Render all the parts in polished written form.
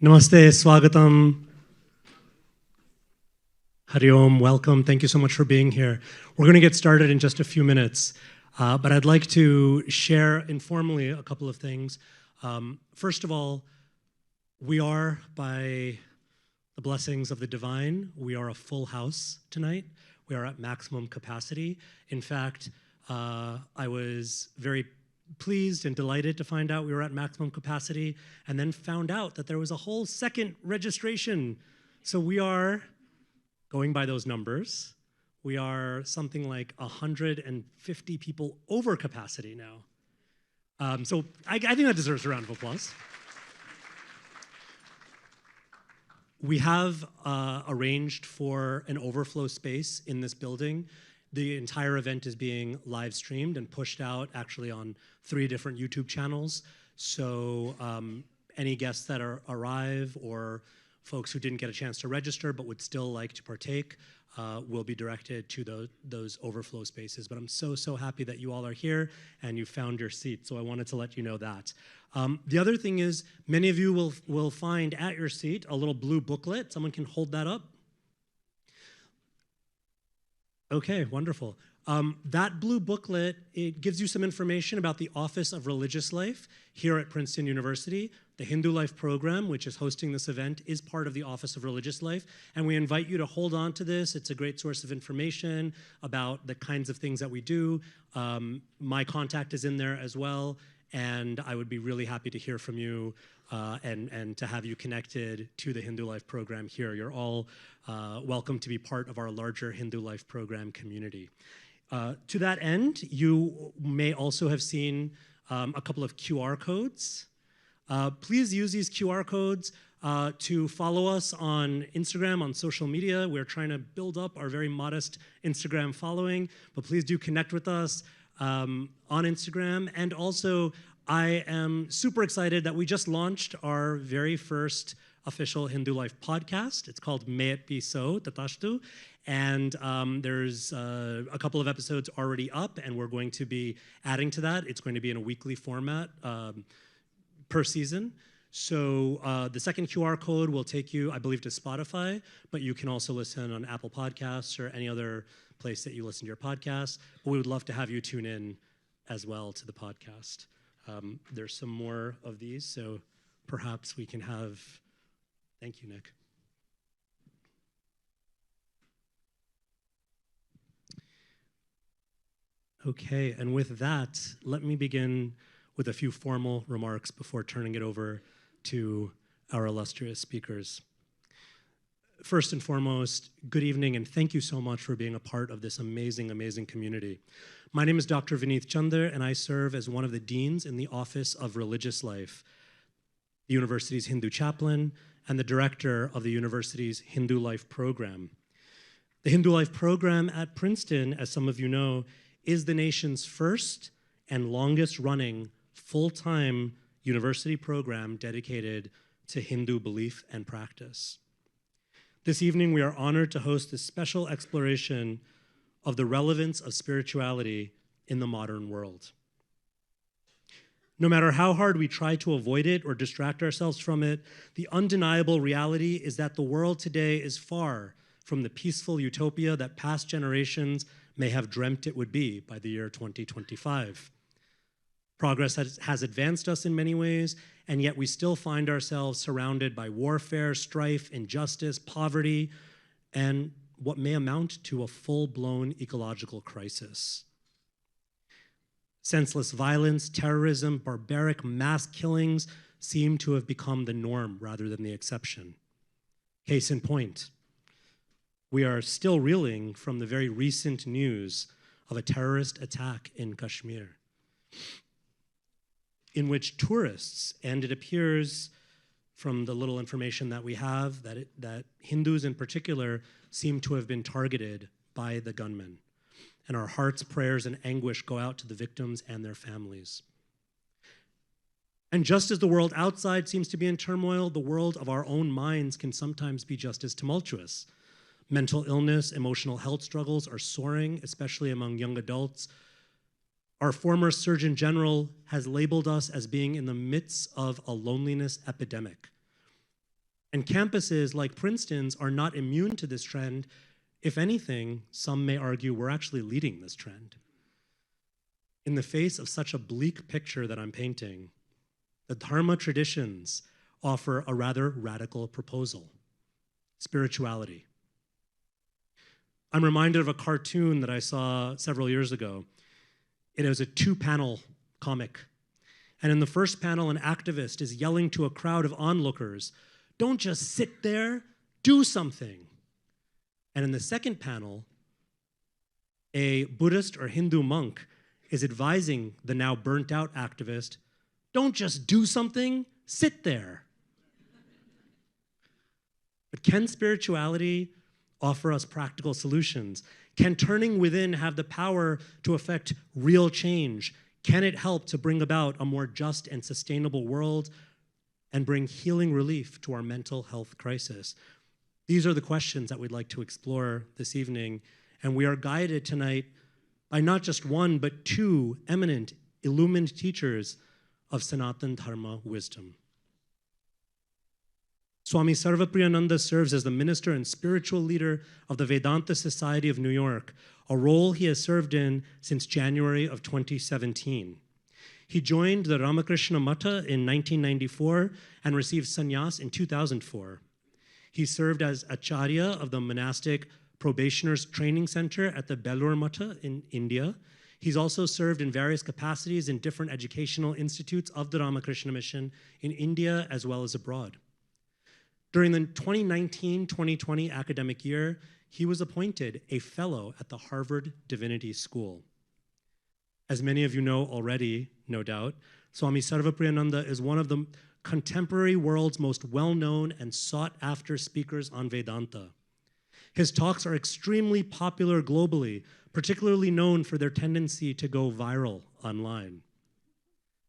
Namaste, Swagatam. Hari Om, welcome. Thank you so much for being here. We're going to get started in just a few minutes, but I'd like to share informally a couple of things. First of all, we are, by the blessings of the divine, we are a full house tonight. We are at maximum capacity. In fact, I was very pleased and delighted to find out we were at maximum capacity, and then found out that there was a whole second registration. So we are, going by those numbers, we are something like 150 people over capacity now. So I think that deserves a round of applause. We have arranged for an overflow space in this building. The entire event is being live streamed and pushed out actually on 3 different YouTube channels. So any guests that arrive or folks who didn't get a chance to register but would still like to partake will be directed to those overflow spaces. But I'm so happy that you all are here and you found your seat. So I wanted to let you know that. The other thing is, many of you will find at your seat a little blue booklet. Someone can hold that up. Okay, wonderful. That blue booklet, it gives you some information about the Office of Religious Life here at Princeton University. The Hindu Life program, which is hosting this event, is part of the Office of Religious Life, and we invite you to hold on to this. It's a great source of information about the kinds of things that we do. My contact is in there as well, and I would be really happy to hear from you and to have you connected to the Hindu Life program here. You're all welcome to be part of our larger Hindu Life program community. To that end, you may also have seen a couple of QR codes. Please use these QR codes to follow us on Instagram, on social media. We're trying to build up our very modest Instagram following, but please do connect with us on Instagram. And also, I am super excited that we just launched our very first official Hindu Life podcast. It's called May It Be So, Tatashtu. And there's a couple of episodes already up, and we're going to be adding to that. It's going to be in a weekly format per season. So the second QR code will take you, I believe, to Spotify, but you can also listen on Apple Podcasts or any other place that you listen to your podcasts. But we would love to have you tune in as well to the podcast. There's some more of these, so perhaps we can have, thank you, Nick. Okay, and with that, let me begin with a few formal remarks before turning it over to our illustrious speakers. First and foremost, good evening, and thank you so much for being a part of this amazing, amazing community. My name is Dr. Vineeth Chander, and I serve as one of the deans in the Office of Religious Life, the university's Hindu chaplain, and the director of the university's Hindu Life program. The Hindu Life program at Princeton, as some of you know, is the nation's first and longest running full-time university program dedicated to Hindu belief and practice. This evening, we are honored to host this special exploration of the relevance of spirituality in the modern world. No matter how hard we try to avoid it or distract ourselves from it, the undeniable reality is that the world today is far from the peaceful utopia that past generations may have dreamt it would be by the year 2025. Progress has advanced us in many ways, and yet we still find ourselves surrounded by warfare, strife, injustice, poverty, and what may amount to a full-blown ecological crisis. Senseless violence, terrorism, barbaric mass killings seem to have become the norm rather than the exception. Case in point, we are still reeling from the very recent news of a terrorist attack in Kashmir, in which tourists, and it appears from the little information that we have that Hindus in particular seem to have been targeted by the gunmen. And our hearts, prayers, and anguish go out to the victims and their families. And just as the world outside seems to be in turmoil, the world of our own minds can sometimes be just as tumultuous. Mental illness, emotional health struggles are soaring, especially among young adults. Our former Surgeon General has labeled us as being in the midst of a loneliness epidemic. And campuses like Princeton's are not immune to this trend. If anything, some may argue we're actually leading this trend. In the face of such a bleak picture that I'm painting, the Dharma traditions offer a rather radical proposal: spirituality. I'm reminded of a cartoon that I saw several years ago. It was a 2-panel comic. And in the first panel, an activist is yelling to a crowd of onlookers, "Don't just sit there, do something." And in the second panel, a Buddhist or Hindu monk is advising the now burnt out activist, "Don't just do something, sit there." But can spirituality offer us practical solutions? Can turning within have the power to affect real change? Can it help to bring about a more just and sustainable world and bring healing relief to our mental health crisis? These are the questions that we'd like to explore this evening, and we are guided tonight by not just one, but 2 eminent, illumined teachers of Sanatana Dharma wisdom. Swami Sarvapriyananda serves as the minister and spiritual leader of the Vedanta Society of New York, a role he has served in since January of 2017. He joined the Ramakrishna Matha in 1994 and received sannyas in 2004. He served as Acharya of the Monastic Probationers Training Center at the Belur Matha in India. He's also served in various capacities in different educational institutes of the Ramakrishna Mission in India as well as abroad. During the 2019-2020 academic year, he was appointed a fellow at the Harvard Divinity School. As many of you know already, no doubt, Swami Sarvapriyananda is one of the contemporary world's most well-known and sought-after speakers on Vedanta. His talks are extremely popular globally, particularly known for their tendency to go viral online.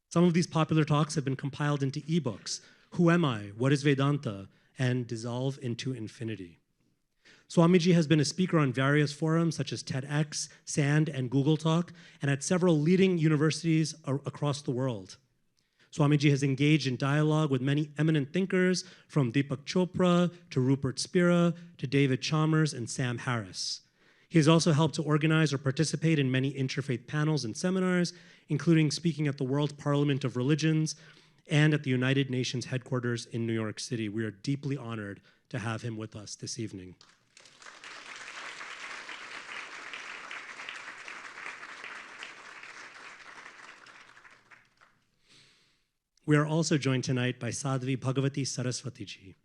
Some of these popular talks have been compiled into ebooks: Who Am I? What is Vedanta? And Dissolve into Infinity. Swamiji has been a speaker on various forums such as TEDx, SAND, and Google Talk, and at several leading universities across the world. Swamiji has engaged in dialogue with many eminent thinkers, from Deepak Chopra to Rupert Spira to David Chalmers and Sam Harris. He has also helped to organize or participate in many interfaith panels and seminars, including speaking at the World Parliament of Religions and at the United Nations headquarters in New York City. We are deeply honored to have him with us this evening. We are also joined tonight by Sadhvi Bhagawati Saraswati.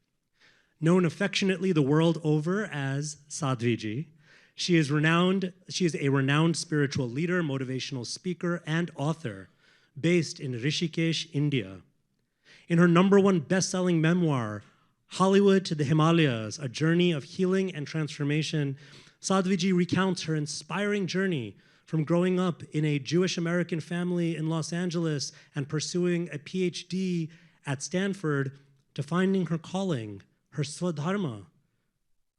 Known affectionately the world over as Sadhviji, she is a renowned spiritual leader, motivational speaker, and author based in Rishikesh, India. In her #1 best-selling memoir, Hollywood to the Himalayas, A Journey of Healing and Transformation, Sadhviji recounts her inspiring journey from growing up in a Jewish-American family in Los Angeles and pursuing a PhD at Stanford to finding her calling, her Swadharma,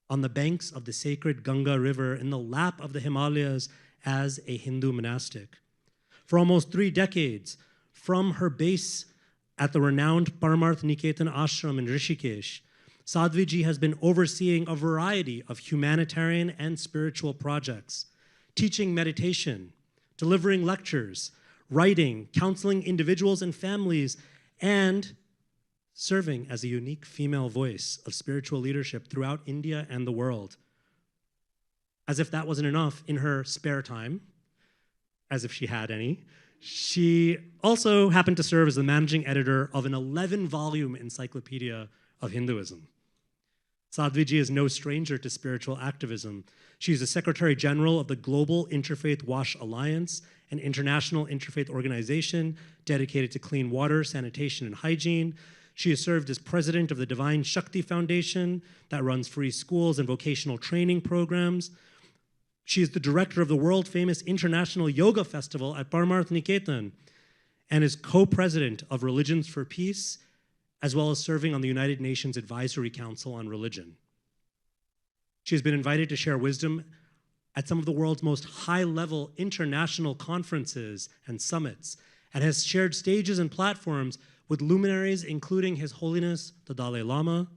on the banks of the sacred Ganga River in the lap of the Himalayas as a Hindu monastic. For almost 3 decades, from her base at the renowned Paramarth Niketan ashram in Rishikesh, Sadhviji has been overseeing a variety of humanitarian and spiritual projects, teaching meditation, delivering lectures, writing, counseling individuals and families, and serving as a unique female voice of spiritual leadership throughout India and the world. As if that wasn't enough, in her spare time, as if she had any, she also happened to serve as the managing editor of an 11-volume encyclopedia of Hinduism. Sadhviji is no stranger to spiritual activism. She is the Secretary General of the Global Interfaith Wash Alliance, an international interfaith organization dedicated to clean water, sanitation, and hygiene. She has served as president of the Divine Shakti Foundation that runs free schools and vocational training programs. She is the director of the world-famous International Yoga Festival at Paramarth Niketan and is co-president of Religions for Peace, as well as serving on the United Nations Advisory Council on Religion. She has been invited to share wisdom at some of the world's most high-level international conferences and summits, and has shared stages and platforms with luminaries including His Holiness the Dalai Lama,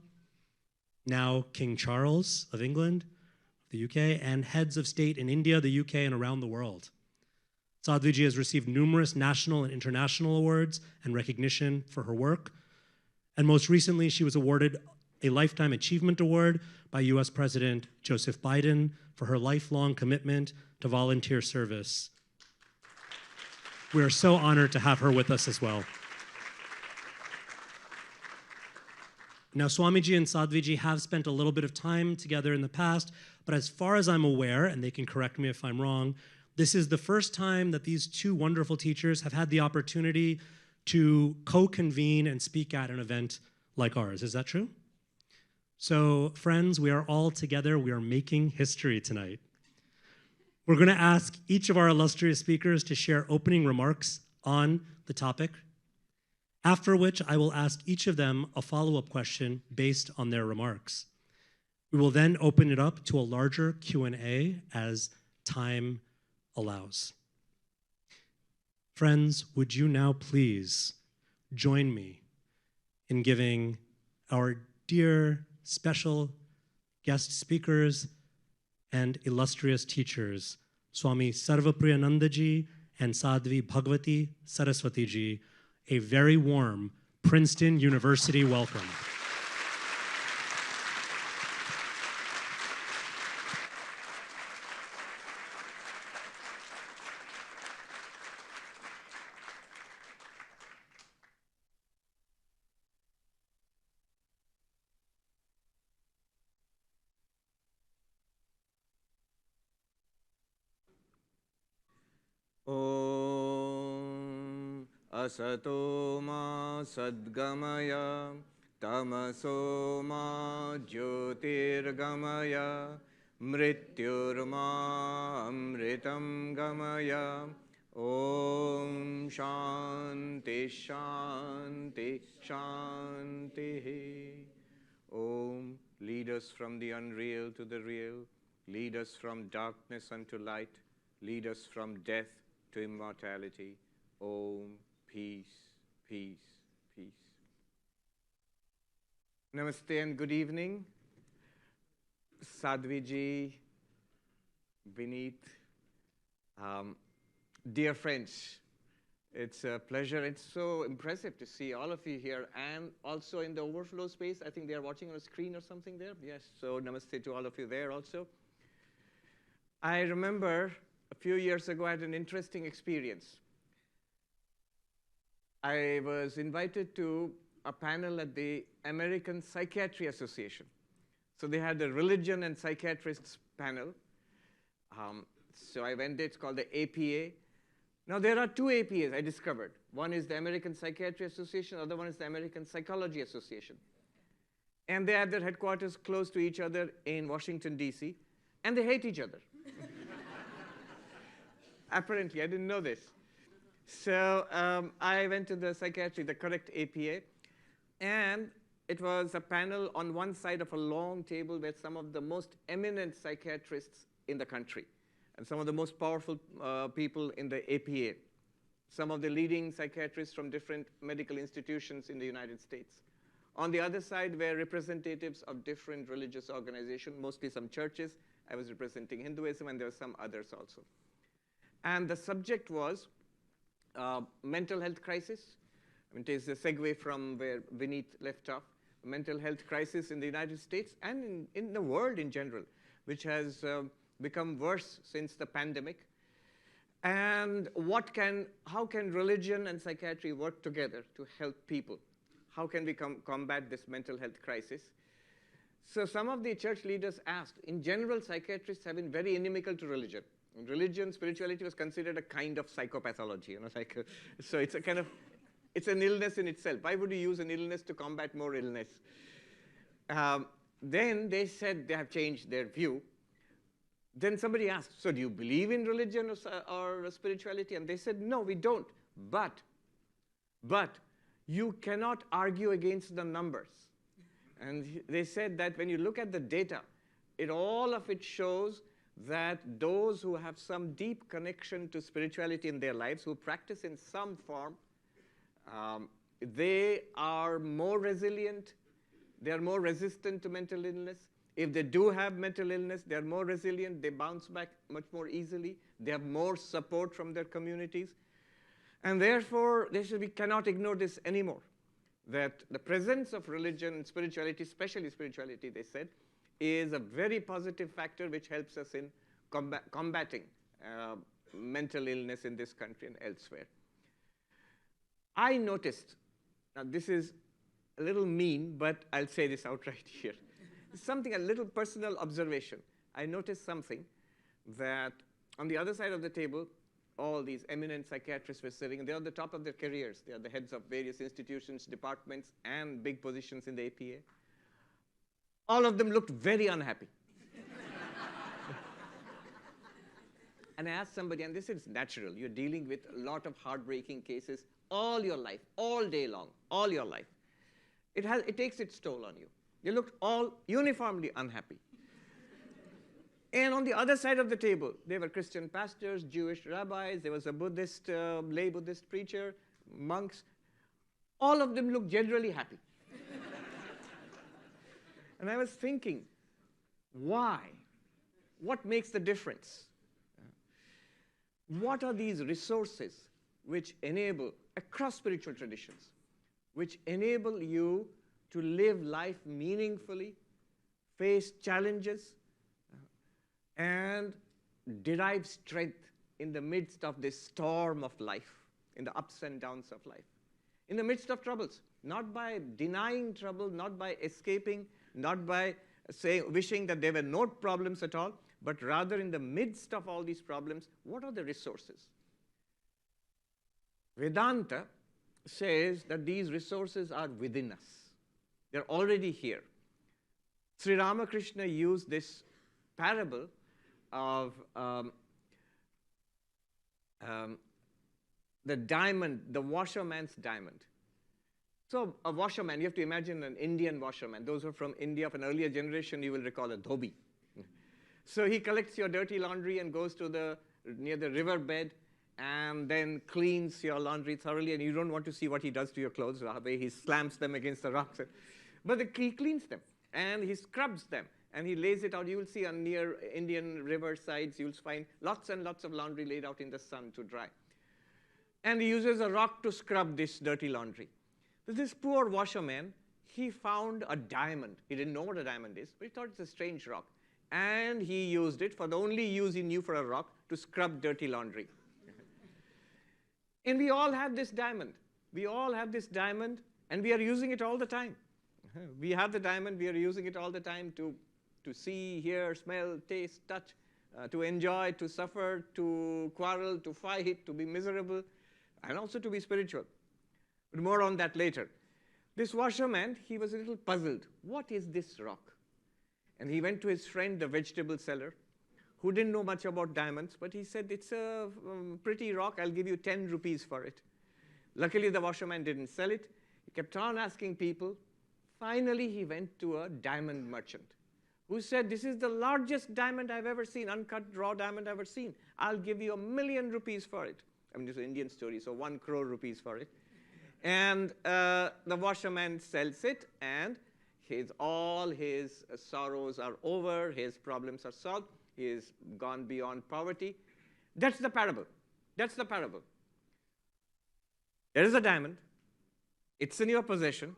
now King Charles of England, the UK, and heads of state in India, the UK, and around the world. Sadhviji has received numerous national and international awards and recognition for her work. And most recently, she was awarded a Lifetime Achievement Award by US President Joseph Biden for her lifelong commitment to volunteer service. We are so honored to have her with us as well. Now, Swamiji and Sadhviji have spent a little bit of time together in the past, but as far as I'm aware, and they can correct me if I'm wrong, this is the first time that these two wonderful teachers have had the opportunity to co-convene and speak at an event like ours. Is that true? So, friends, we are all together. We are making history tonight. We're going to ask each of our illustrious speakers to share opening remarks on the topic, after which I will ask each of them a follow-up question based on their remarks. We will then open it up to a larger Q&A as time allows. Friends, would you now please join me in giving our dear special guest speakers and illustrious teachers, Swami Sarvapriyananda ji and Sadhvi Bhagawati Saraswati ji, a very warm Princeton University welcome. Om Asato ma sadgamaya tamaso ma jyotirgamaya mrityurma amritam gamaya. Om Shanti Shanti Shanti. Om, lead us from the unreal to the real, lead us from darkness unto light, lead us from death to immortality. Om, peace, peace, peace. Namaste and good evening. Sadhviji, Vineet, dear friends, it's a pleasure. It's so impressive to see all of you here and also in the overflow space. I think they are watching on a screen or something there. Yes, so namaste to all of you there also. I remember a few years ago I had an interesting experience. I was invited to a panel at the American Psychiatry Association. So they had a religion and psychiatrists panel. So I went there. It's called the APA. Now there are two APAs I discovered. One is the American Psychiatry Association, the other one is the American Psychology Association. And they have their headquarters close to each other in Washington, D.C., and they hate each other. Apparently, I didn't know this. So I went to the psychiatry, the correct APA, and it was a panel on one side of a long table with some of the most eminent psychiatrists in the country and some of the most powerful people in the APA, some of the leading psychiatrists from different medical institutions in the United States. On the other side were representatives of different religious organizations, mostly some churches. I was representing Hinduism, and there were some others also. And the subject was mental health crisis. I mean, it is a segue from where Vineet left off. Mental health crisis in the United States and in the world in general, which has become worse since the pandemic. And how can religion and psychiatry work together to help people? How can we combat this mental health crisis? So some of the church leaders asked, in general, psychiatrists have been very inimical to religion. Religion, spirituality was considered a kind of psychopathology, you know, so it's a kind of, it's an illness in itself. Why would you use an illness to combat more illness? Then they said they have changed their view. Then somebody asked, so do you believe in religion or spirituality? And they said, no, we don't. But you cannot argue against the numbers. And they said that when you look at the data, all of it shows that those who have some deep connection to spirituality in their lives, who practice in some form, they are more resilient, they are more resistant to mental illness. If they do have mental illness, they are more resilient. They bounce back much more easily. They have more support from their communities. And therefore, we cannot ignore this anymore, that the presence of religion and spirituality, especially spirituality, they said, is a very positive factor which helps us in combating mental illness in this country and elsewhere. I noticed, now this is a little mean, but I'll say this outright here. Something, a little personal observation. I noticed something that on the other side of the table, all these eminent psychiatrists were sitting, and they're on the top of their careers. They are the heads of various institutions, departments, and big positions in the APA. All of them looked very unhappy. And I asked somebody, and this is natural, you're dealing with a lot of heartbreaking cases all your life, all day long, all your life. It takes its toll on you. They looked all uniformly unhappy. And on the other side of the table, there were Christian pastors, Jewish rabbis, there was a Buddhist, lay Buddhist preacher, monks. All of them looked generally happy. And I was thinking, why? What makes the difference? What are these resources which enable, across spiritual traditions, which enable you to live life meaningfully, face challenges, and derive strength in the midst of this storm of life, in the ups and downs of life, in the midst of troubles, not by denying trouble, not by escaping, not by wishing that there were no problems at all, but rather in the midst of all these problems, what are the resources? Vedanta says that these resources are within us. They're already here. Sri Ramakrishna used this parable of the diamond, the washerman's diamond. So a washerman, you have to imagine an Indian washerman. Those who are from India of an earlier generation, you will recall a dhobi. So he collects your dirty laundry and goes to near the riverbed and then cleans your laundry thoroughly, and you don't want to see what he does to your clothes. He slams them against the rocks. But he cleans them, and he scrubs them, and he lays it out. You will see on near Indian river sides, you'll find lots and lots of laundry laid out in the sun to dry. And he uses a rock to scrub this dirty laundry. But this poor washerman, he found a diamond. He didn't know what a diamond is, but he thought it's a strange rock. And he used it for the only use he knew for a rock, to scrub dirty laundry. And we all have this diamond. We all have this diamond, and we are using it all the time. We have the diamond, we are using it all the time to see, hear, smell, taste, touch, to enjoy, to suffer, to quarrel, to fight, to be miserable, and also to be spiritual. But more on that later. This washerman, he was a little puzzled. What is this rock? And he went to his friend, the vegetable seller, who didn't know much about diamonds, but he said, it's a pretty rock, I'll give you 10 rupees for it. Luckily, the washerman didn't sell it. He kept on asking people. Finally, he went to a diamond merchant who said, this is the largest diamond I've ever seen, uncut raw diamond I've ever seen. I'll give you 1,000,000 rupees for it. I mean, it's an Indian story, so 1 crore rupees for it. And the washerman sells it, and all his sorrows are over, his problems are solved, he has gone beyond poverty. That's the parable. That's the parable. There is a diamond. It's in your possession.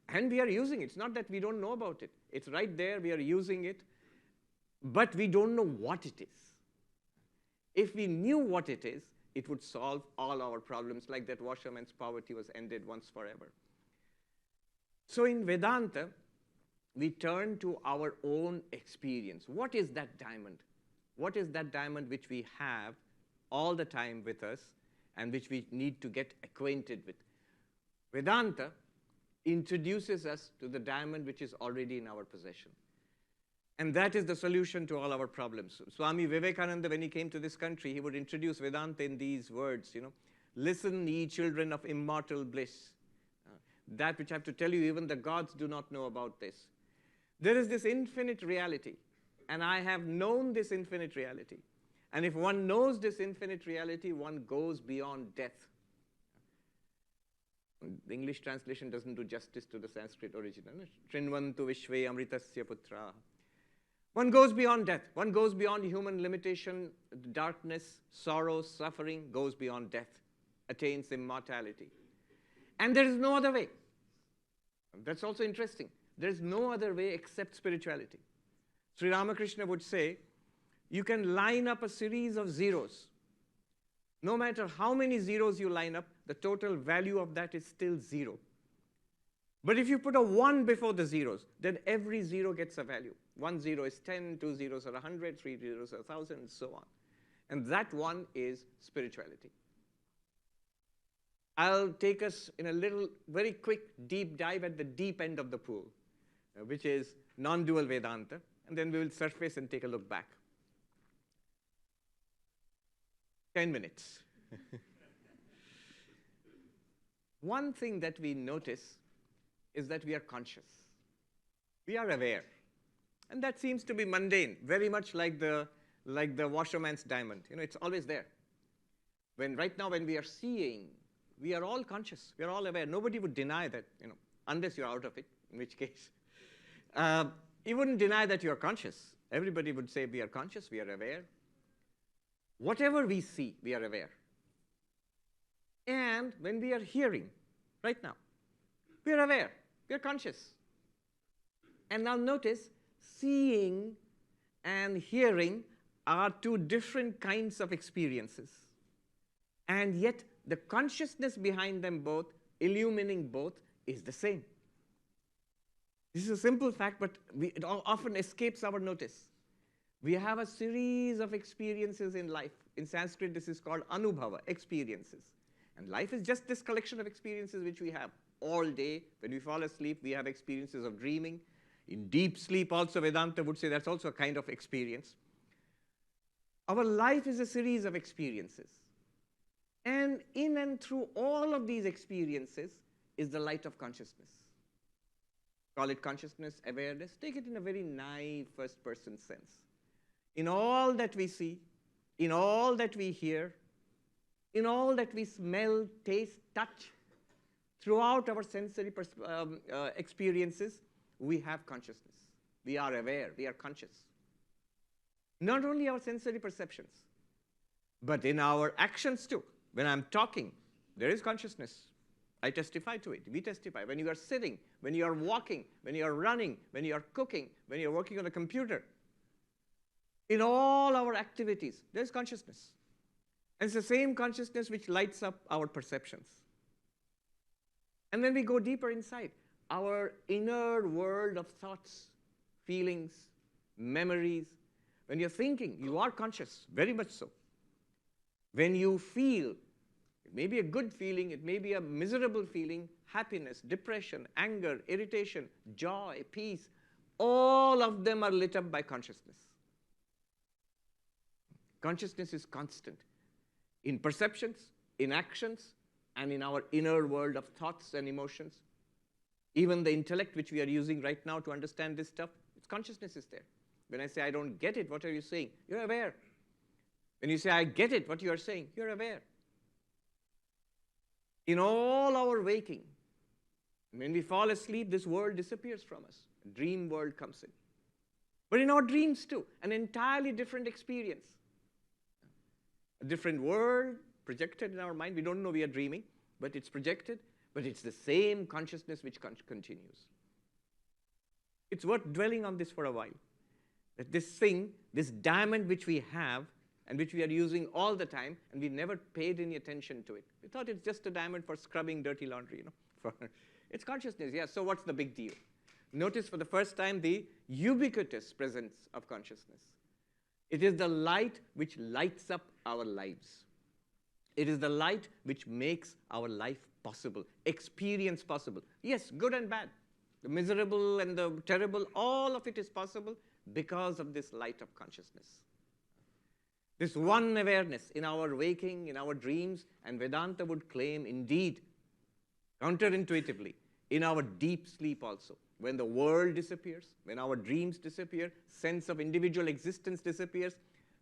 And we are using it. It's not that we don't know about it. It's right there. We are using it. But we don't know what it is. If we knew what it is, it would solve all our problems, like that washerman's poverty was ended once forever. So in Vedanta, we turn to our own experience. What is that diamond? What is that diamond which we have all the time with us and which we need to get acquainted with? Vedanta introduces us to the diamond which is already in our possession. And that is the solution to all our problems. Swami Vivekananda, when he came to this country, he would introduce Vedanta in these words, listen, ye children of immortal bliss. That which I have to tell you, even the gods do not know about this. There is this infinite reality, and I have known this infinite reality. And if one knows this infinite reality, one goes beyond death. The English translation doesn't do justice to the Sanskrit original. Trinvantu Vishve Amritasya Putra. One goes beyond death. One goes beyond human limitation, darkness, sorrow, suffering, goes beyond death, attains immortality. And there is no other way. That's also interesting. There is no other way except spirituality. Sri Ramakrishna would say, you can line up a series of zeros. No matter how many zeros you line up, the total value of that is still 0. But if you put a 1 before the zeros, then every 0 gets a value. 1 0 is 10, 2 zeros are 100, 3 zeros are 1,000, and so on. And that one is spirituality. I'll take us in a little, very quick, deep dive at the deep end of the pool, which is non-dual Vedanta, and then we will surface and take a look back. 10 minutes. One thing that we notice is that we are conscious. We are aware. And that seems to be mundane, very much like the washerman's diamond. It's always there. Right now when we are seeing, we are all conscious. We are all aware. Nobody would deny that, unless you're out of it, in which case. You wouldn't deny that you're conscious. Everybody would say we are conscious, we are aware. Whatever we see, we are aware. And when we are hearing, right now, we are aware, we are conscious. And now notice, seeing and hearing are two different kinds of experiences. And yet, the consciousness behind them both, illuminating both, is the same. This is a simple fact, but it often escapes our notice. We have a series of experiences in life. In Sanskrit, this is called anubhava, experiences. And life is just this collection of experiences which we have all day. When we fall asleep, we have experiences of dreaming. In deep sleep also, Vedanta would say that's also a kind of experience. Our life is a series of experiences. And in and through all of these experiences is the light of consciousness. Call it consciousness, awareness. Take it in a very naive first-person sense. In all that we see, in all that we hear, in all that we smell, taste, touch, throughout our sensory experiences, we have consciousness. We are aware, we are conscious. Not only our sensory perceptions, but in our actions too. When I'm talking, there is consciousness. I testify to it. We testify. When you are sitting, when you are walking, when you are running, when you are cooking, when you are working on a computer, in all our activities, there's consciousness. And it's the same consciousness which lights up our perceptions. And then we go deeper inside. Our inner world of thoughts, feelings, memories. When you're thinking, you are conscious, very much so. When you feel, it may be a good feeling, it may be a miserable feeling, happiness, depression, anger, irritation, joy, peace, all of them are lit up by consciousness. Consciousness is constant in perceptions, in actions, and in our inner world of thoughts and emotions. Even the intellect which we are using right now to understand this stuff, its consciousness is there. When I say I don't get it, what are you saying? You're aware. When you say I get it, what you are saying, you're aware. In all our waking, when we fall asleep, this world disappears from us. A dream world comes in. But in our dreams too, an entirely different experience. A different world projected in our mind. We don't know we are dreaming, but it's projected, but it's the same consciousness which continues. It's worth dwelling on this for a while. That this thing, this diamond which we have, and which we are using all the time, and we never paid any attention to it. We thought it's just a diamond for scrubbing dirty laundry, It's consciousness, yeah, so what's the big deal? Notice for the first time the ubiquitous presence of consciousness. It is the light which lights up our lives. It is the light which makes our life possible, experience possible. Yes, good and bad. The miserable and the terrible, all of it is possible because of this light of consciousness. This one awareness in our waking, in our dreams, and Vedanta would claim, indeed, counterintuitively, in our deep sleep also. When the world disappears, when our dreams disappear, sense of individual existence disappears,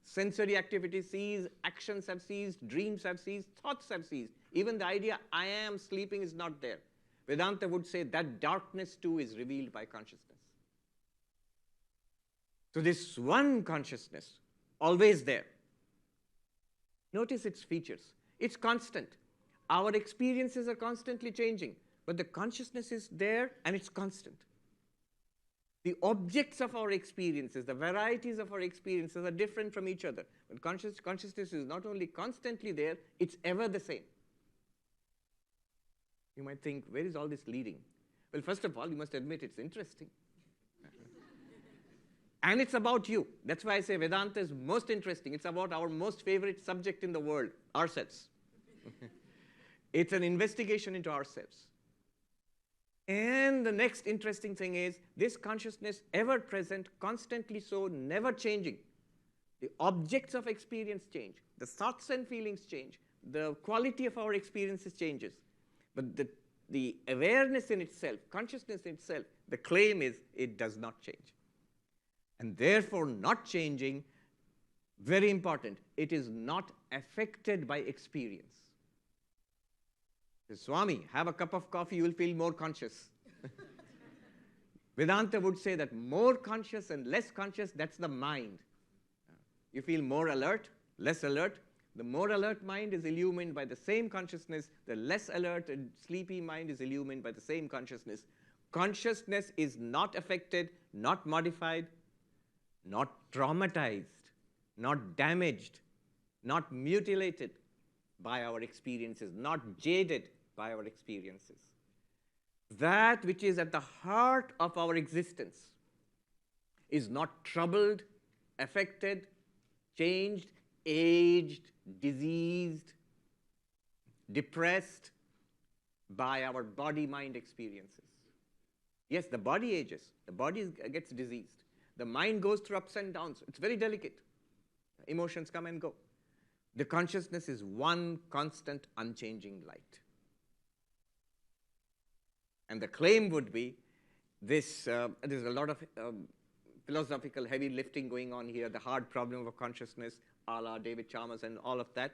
sensory activity cease, actions have ceased, dreams have ceased, thoughts have ceased. Even the idea I am sleeping is not there. Vedanta would say that darkness too is revealed by consciousness. So this one consciousness, always there. Notice its features. It's constant. Our experiences are constantly changing, but the consciousness is there and it's constant. The objects of our experiences, the varieties of our experiences are different from each other. But consciousness is not only constantly there, it's ever the same. You might think, where is all this leading? Well, first of all, you must admit it's interesting. And it's about you. That's why I say Vedanta is most interesting. It's about our most favorite subject in the world, ourselves. It's an investigation into ourselves. And the next interesting thing is this consciousness, ever present, constantly so, never changing. The objects of experience change. The thoughts and feelings change. The quality of our experiences changes. But the awareness in itself, consciousness in itself, the claim is it does not change. And therefore, not changing, very important, it is not affected by experience. Swami, have a cup of coffee, you will feel more conscious. Vedanta would say that more conscious and less conscious, that's the mind. You feel more alert, less alert. The more alert mind is illumined by the same consciousness. The less alert and sleepy mind is illumined by the same consciousness. Consciousness is not affected, not modified, not traumatized, not damaged, not mutilated by our experiences, not jaded by our experiences. That which is at the heart of our existence is not troubled, affected, changed, aged, diseased, depressed by our body-mind experiences. Yes, the body ages, the body gets diseased. The mind goes through ups and downs. It's very delicate. Emotions come and go. The consciousness is one constant, unchanging light. And the claim would be this, there's a lot of philosophical heavy lifting going on here, the hard problem of consciousness, a la David Chalmers and all of that.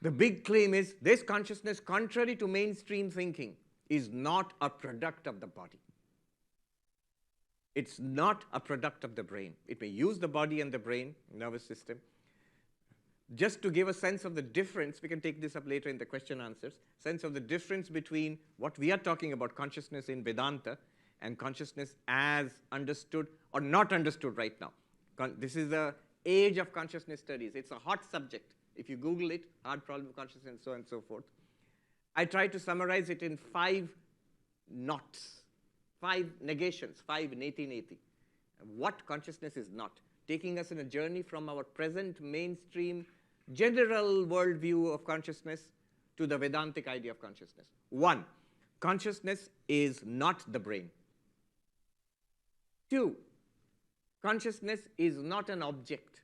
The big claim is this consciousness, contrary to mainstream thinking, is not a product of the body. It's not a product of the brain. It may use the body and the brain, nervous system. Just to give a sense of the difference, we can take this up later in the question answers, sense of the difference between what we are talking about, consciousness in Vedanta, and consciousness as understood or not understood right now. This is the age of consciousness studies. It's a hot subject. If you Google it, hard problem of consciousness and so on and so forth. I try to summarize it in 5 nots. 5 negations, 5 neti. What consciousness is not, taking us in a journey from our present mainstream general worldview of consciousness to the Vedantic idea of consciousness. 1, consciousness is not the brain. 2, consciousness is not an object.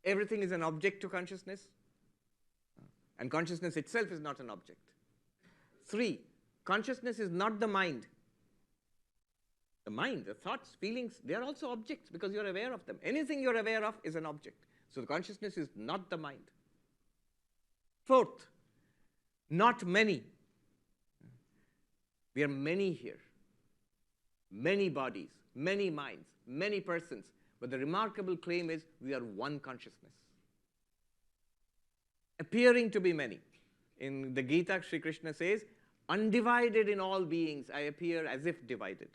Everything is an object to consciousness, and consciousness itself is not an object. 3, consciousness is not the mind. The mind, the thoughts, feelings, they are also objects because you're aware of them. Anything you're aware of is an object. So the consciousness is not the mind. 4th, not many. We are many here. Many bodies, many minds, many persons. But the remarkable claim is we are one consciousness. Appearing to be many. In the Gita, Sri Krishna says, undivided in all beings, I appear as if divided.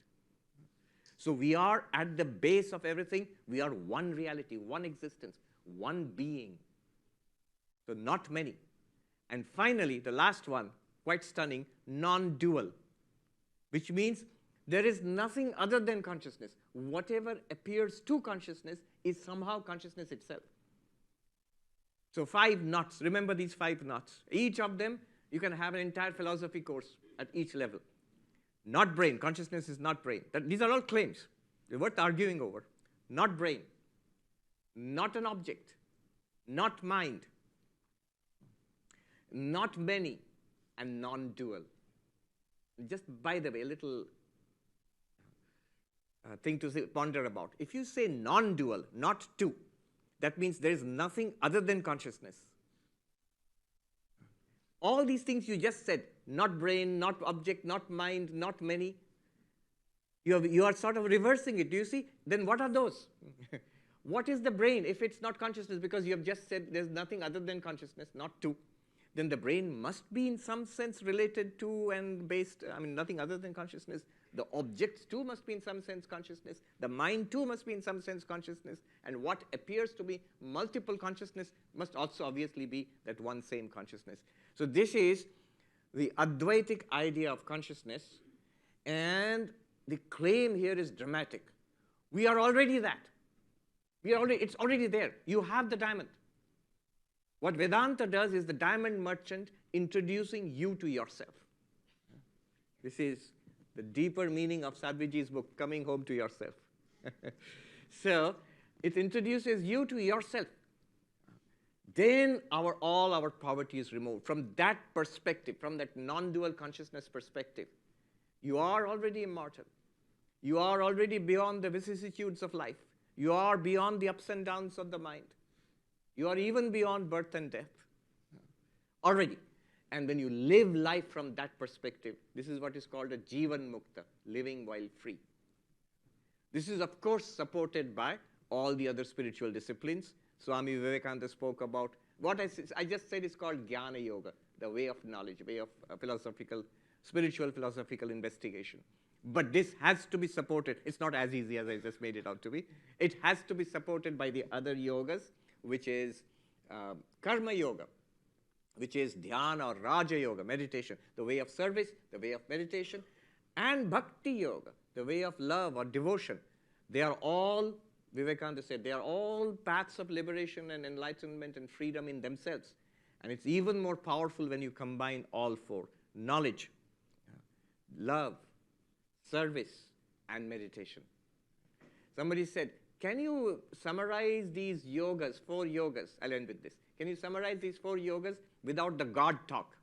So we are at the base of everything. We are one reality, one existence, one being. So not many. And finally, the last one, quite stunning, non-dual, which means there is nothing other than consciousness. Whatever appears to consciousness is somehow consciousness itself. So 5 knots. Remember these 5 knots. Each of them, you can have an entire philosophy course at each level. Not brain. Consciousness is not brain. These are all claims. They're worth arguing over. Not brain. Not an object. Not mind. Not many. And non-dual. Just by the way, a little thing to ponder about. If you say non-dual, not two, That means there is nothing other than consciousness. All these things you just said, not brain, not object, not mind, not many, you are sort of reversing it. Do you see? Then what are those? What is the brain if it's not consciousness? Because you have just said there's nothing other than consciousness, not to. Then the brain must be in some sense related to and based, nothing other than consciousness. The objects too must be in some sense consciousness. The mind too must be in some sense consciousness. And what appears to be multiple consciousness must also obviously be that one same consciousness. So this is the Advaitic idea of consciousness. And the claim here is dramatic. We are already that. It's already there. You have the diamond. What Vedanta does is the diamond merchant introducing you to yourself. This is the deeper meaning of Sadhviji's book, Coming Home to Yourself. So it introduces you to yourself. Then all our poverty is removed. From that perspective, from that non-dual consciousness perspective, you are already immortal. You are already beyond the vicissitudes of life. You are beyond the ups and downs of the mind. You are even beyond birth and death. Already. And when you live life from that perspective, this is what is called a Jivan Mukta, living while free. This is, of course, supported by all the other spiritual disciplines. Swami Vivekananda spoke about what I just said is called Jnana Yoga, the way of knowledge, way of spiritual philosophical investigation. But this has to be supported. It's not as easy as I just made it out to be. It has to be supported by the other yogas, which is Karma Yoga, which is Dhyana or Raja Yoga, meditation, the way of service, the way of meditation, and Bhakti Yoga, the way of love or devotion. They are all, Vivekananda said, they are all paths of liberation and enlightenment and freedom in themselves. And it's even more powerful when you combine all four: knowledge, love, service, and meditation. Somebody said, can you summarize these yogas, 4 yogas? I'll end with this. Can you summarize these 4 yogas without the God talk?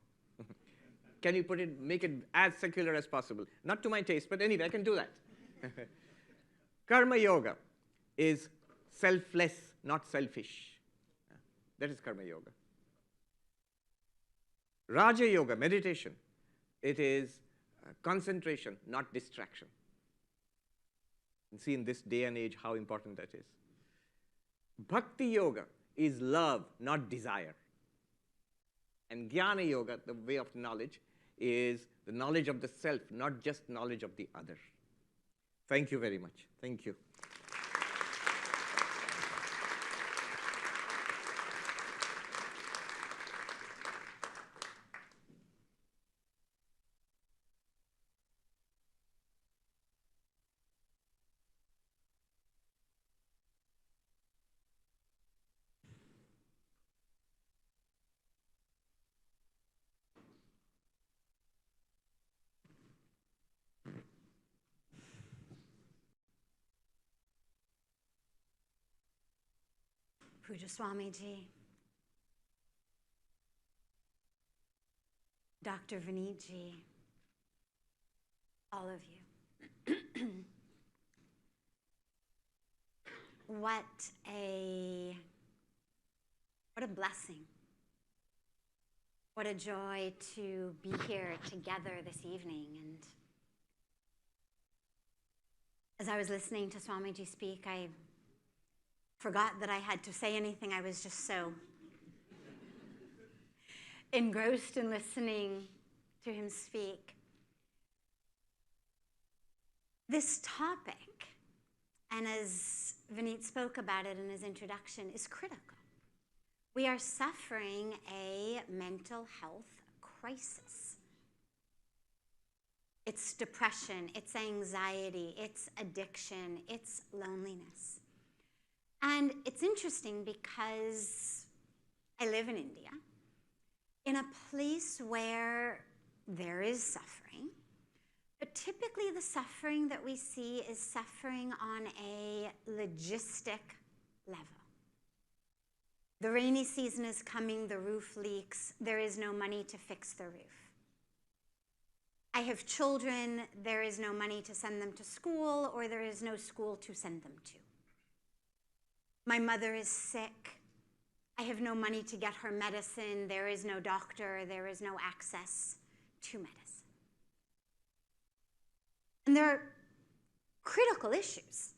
Can you make it as secular as possible? Not to my taste, but anyway, I can do that. Karma Yoga is selfless, not selfish. That is Karma Yoga. Raja Yoga, meditation, it is concentration, not distraction. And see in this day and age how important that is. Bhakti Yoga is love, not desire. And Jnana Yoga, the way of knowledge, is the knowledge of the self, not just knowledge of the other. Thank you very much. Thank you. Puja Swamiji, Dr. Vinitji, all of you. What a blessing. What a joy to be here together this evening. And as I was listening to Swamiji speak, I forgot that I had to say anything. I was just so engrossed in listening to him speak. This topic, and as Vineet spoke about it in his introduction, is critical. We are suffering a mental health crisis. It's depression, it's anxiety, it's addiction, it's loneliness. And it's interesting because I live in India, in a place where there is suffering, but typically the suffering that we see is suffering on a logistic level. The rainy season is coming, the roof leaks, there is no money to fix the roof. I have children, there is no money to send them to school, or there is no school to send them to. My mother is sick. I have no money to get her medicine. There is no doctor. There is no access to medicine. And there are critical issues.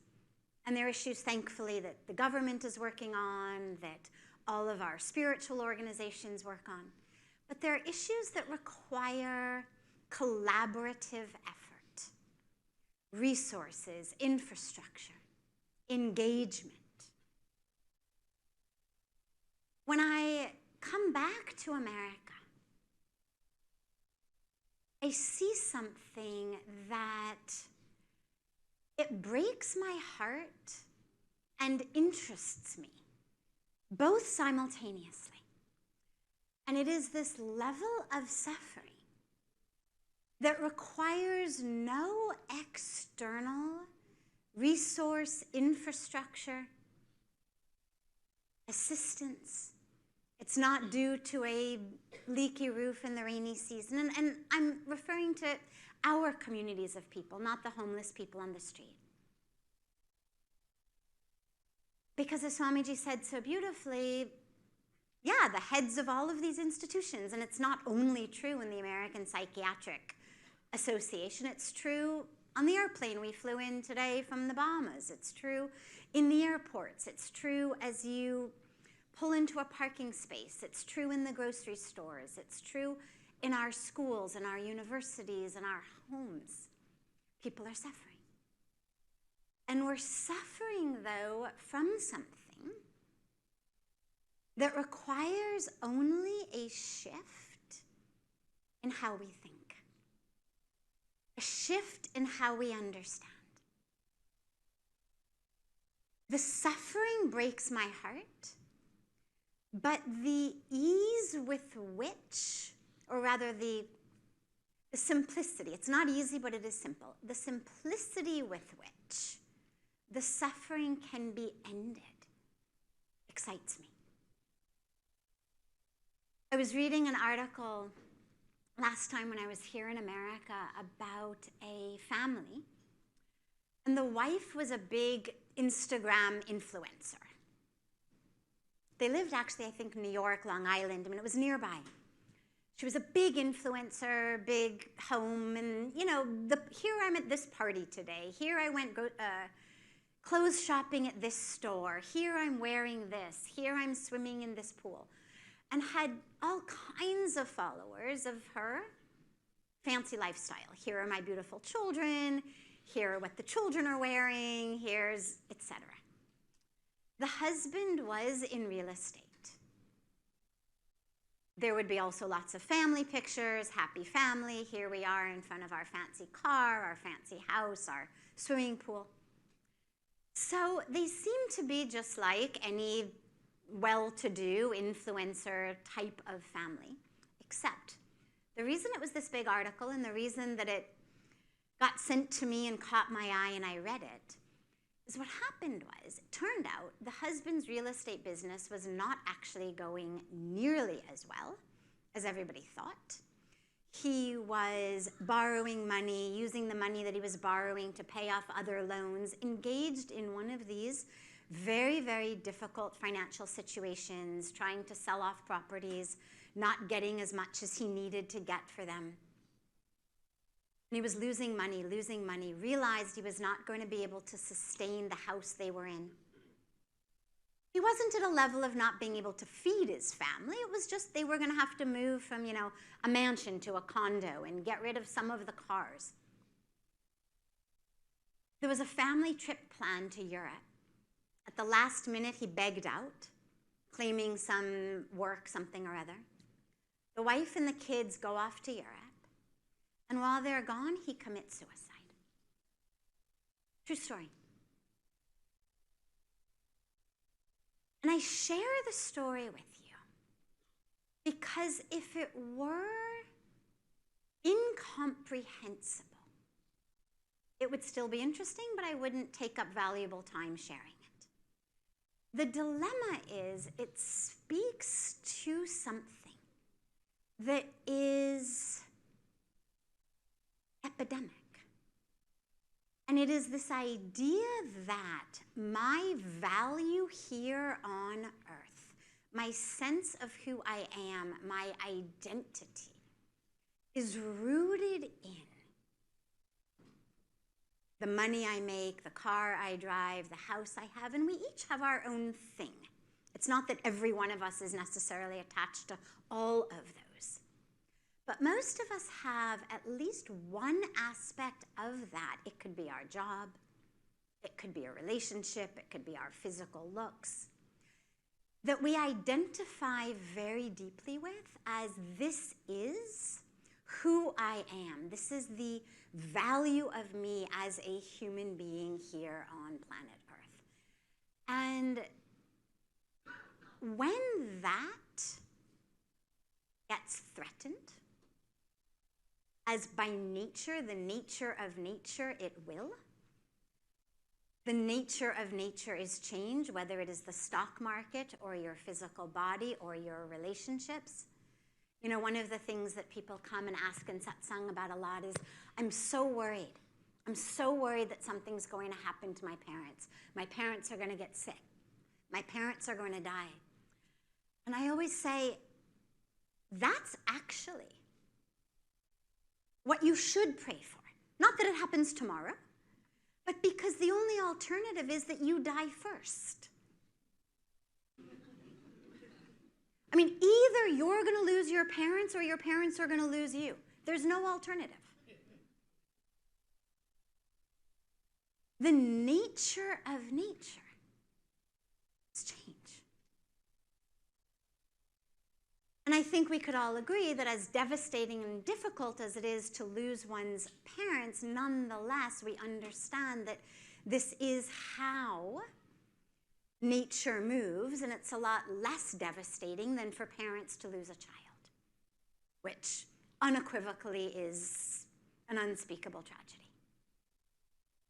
And there are issues, thankfully, that the government is working on, that all of our spiritual organizations work on. But there are issues that require collaborative effort, resources, infrastructure, engagement. When I come back to America, I see something that it breaks my heart and interests me, both simultaneously. And it is this level of suffering that requires no external resource, infrastructure, assistance. It's not due to a leaky roof in the rainy season. And I'm referring to our communities of people, not the homeless people on the street. Because as Swamiji said so beautifully, yeah, the heads of all of these institutions, and it's not only true in the American Psychiatric Association, it's true on the airplane we flew in today from the Bahamas. It's true in the airports. It's true as you pull into a parking space. It's true in the grocery stores. It's true in our schools, in our universities, in our homes. People are suffering. And we're suffering, though, from something that requires only a shift in how we think, a shift in how we understand. The suffering breaks my heart, but the ease with which, or rather the simplicity, it's not easy, but it is simple. The simplicity with which the suffering can be ended excites me. I was reading an article last time when I was here in America about a family, and the wife was a big Instagram influencer. They lived actually, I think, New York, Long Island. I mean, it was nearby. She was a big influencer, big home, and here I'm at this party today. Here I went clothes shopping at this store. Here I'm wearing this. Here I'm swimming in this pool. And had all kinds of followers of her fancy lifestyle. Here are my beautiful children. Here are what the children are wearing. Here's etc. The husband was in real estate. There would be also lots of family pictures, happy family. Here we are in front of our fancy car, our fancy house, our swimming pool. So they seem to be just like any well-to-do influencer type of family, except the reason it was this big article and the reason that it got sent to me and caught my eye and I read it is what happened was, it turned out the husband's real estate business was not actually going nearly as well as everybody thought. He was borrowing money, using the money that he was borrowing to pay off other loans, engaged in one of these very, very difficult financial situations, trying to sell off properties, not getting as much as he needed to get for them. And he was losing money, realized he was not going to be able to sustain the house they were in. He wasn't at a level of not being able to feed his family. It was just they were going to have to move from, a mansion to a condo and get rid of some of the cars. There was a family trip planned to Europe. At the last minute, he begged out, claiming some work, something or other. The wife and the kids go off to Europe. And while they're gone, he commits suicide. True story. And I share the story with you because if it were incomprehensible, it would still be interesting, but I wouldn't take up valuable time sharing it. The dilemma is it speaks to something that is epidemic. And it is this idea that my value here on earth, my sense of who I am, my identity, is rooted in the money I make, the car I drive, the house I have, and we each have our own thing. It's not that every one of us is necessarily attached to all of those. But most of us have at least one aspect of that. It could be our job, it could be a relationship, it could be our physical looks, that we identify very deeply with as this is who I am. This is the value of me as a human being here on planet Earth. And when that gets threatened, as by nature, the nature of nature, it will. The nature of nature is change, whether it is the stock market or your physical body or your relationships. You know, one of the things that people come and ask in satsang about a lot is, I'm so worried. I'm so worried that something's going to happen to my parents. My parents are going to get sick. My parents are going to die. And I always say, that's actually what you should pray for. Not that it happens tomorrow, but because the only alternative is that you die first. I mean, either you're going to lose your parents or your parents are going to lose you. There's no alternative. The nature of nature is change. And I think we could all agree that as devastating and difficult as it is to lose one's parents, nonetheless, we understand that this is how nature moves, and it's a lot less devastating than for parents to lose a child, which unequivocally is an unspeakable tragedy.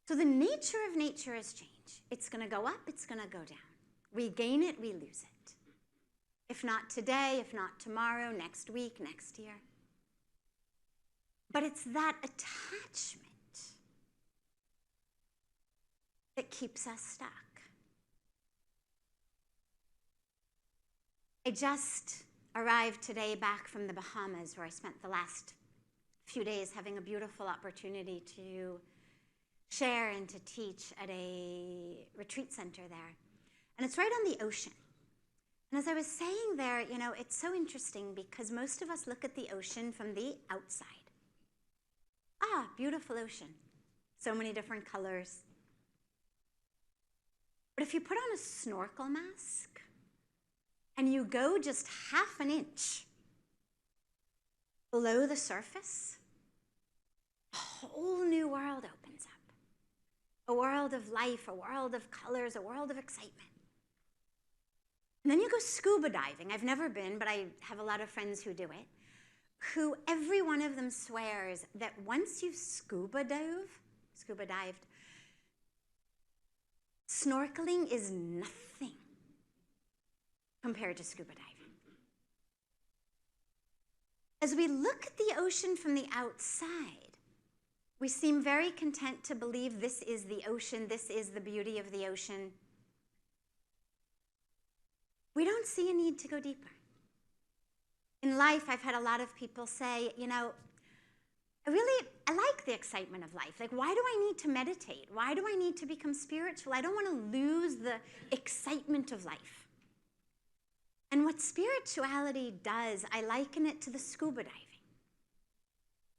So the nature of nature is change. It's going to go up, it's going to go down. We gain it, we lose it. If not today, if not tomorrow, next week, next year. But it's that attachment that keeps us stuck. I just arrived today back from the Bahamas, where I spent the last few days having a beautiful opportunity to share and to teach at a retreat center there. And it's right on the ocean. And as I was saying there, you know, it's so interesting because most of us look at the ocean from the outside. Ah, beautiful ocean. So many different colors. But if you put on a snorkel mask and you go just half an inch below the surface, a whole new world opens up. A world of life, a world of colors, a world of excitement. And then you go scuba diving. I've never been, but I have a lot of friends who do it, who every one of them swears that once you've scuba dived, snorkeling is nothing compared to scuba diving. As we look at the ocean from the outside, we seem very content to believe this is the ocean, this is the beauty of the ocean. We don't see a need to go deeper. In life, I've had a lot of people say, you know, I like the excitement of life. Like, why do I need to meditate? Why do I need to become spiritual? I don't want to lose the excitement of life. And what spirituality does, I liken it to the scuba diving.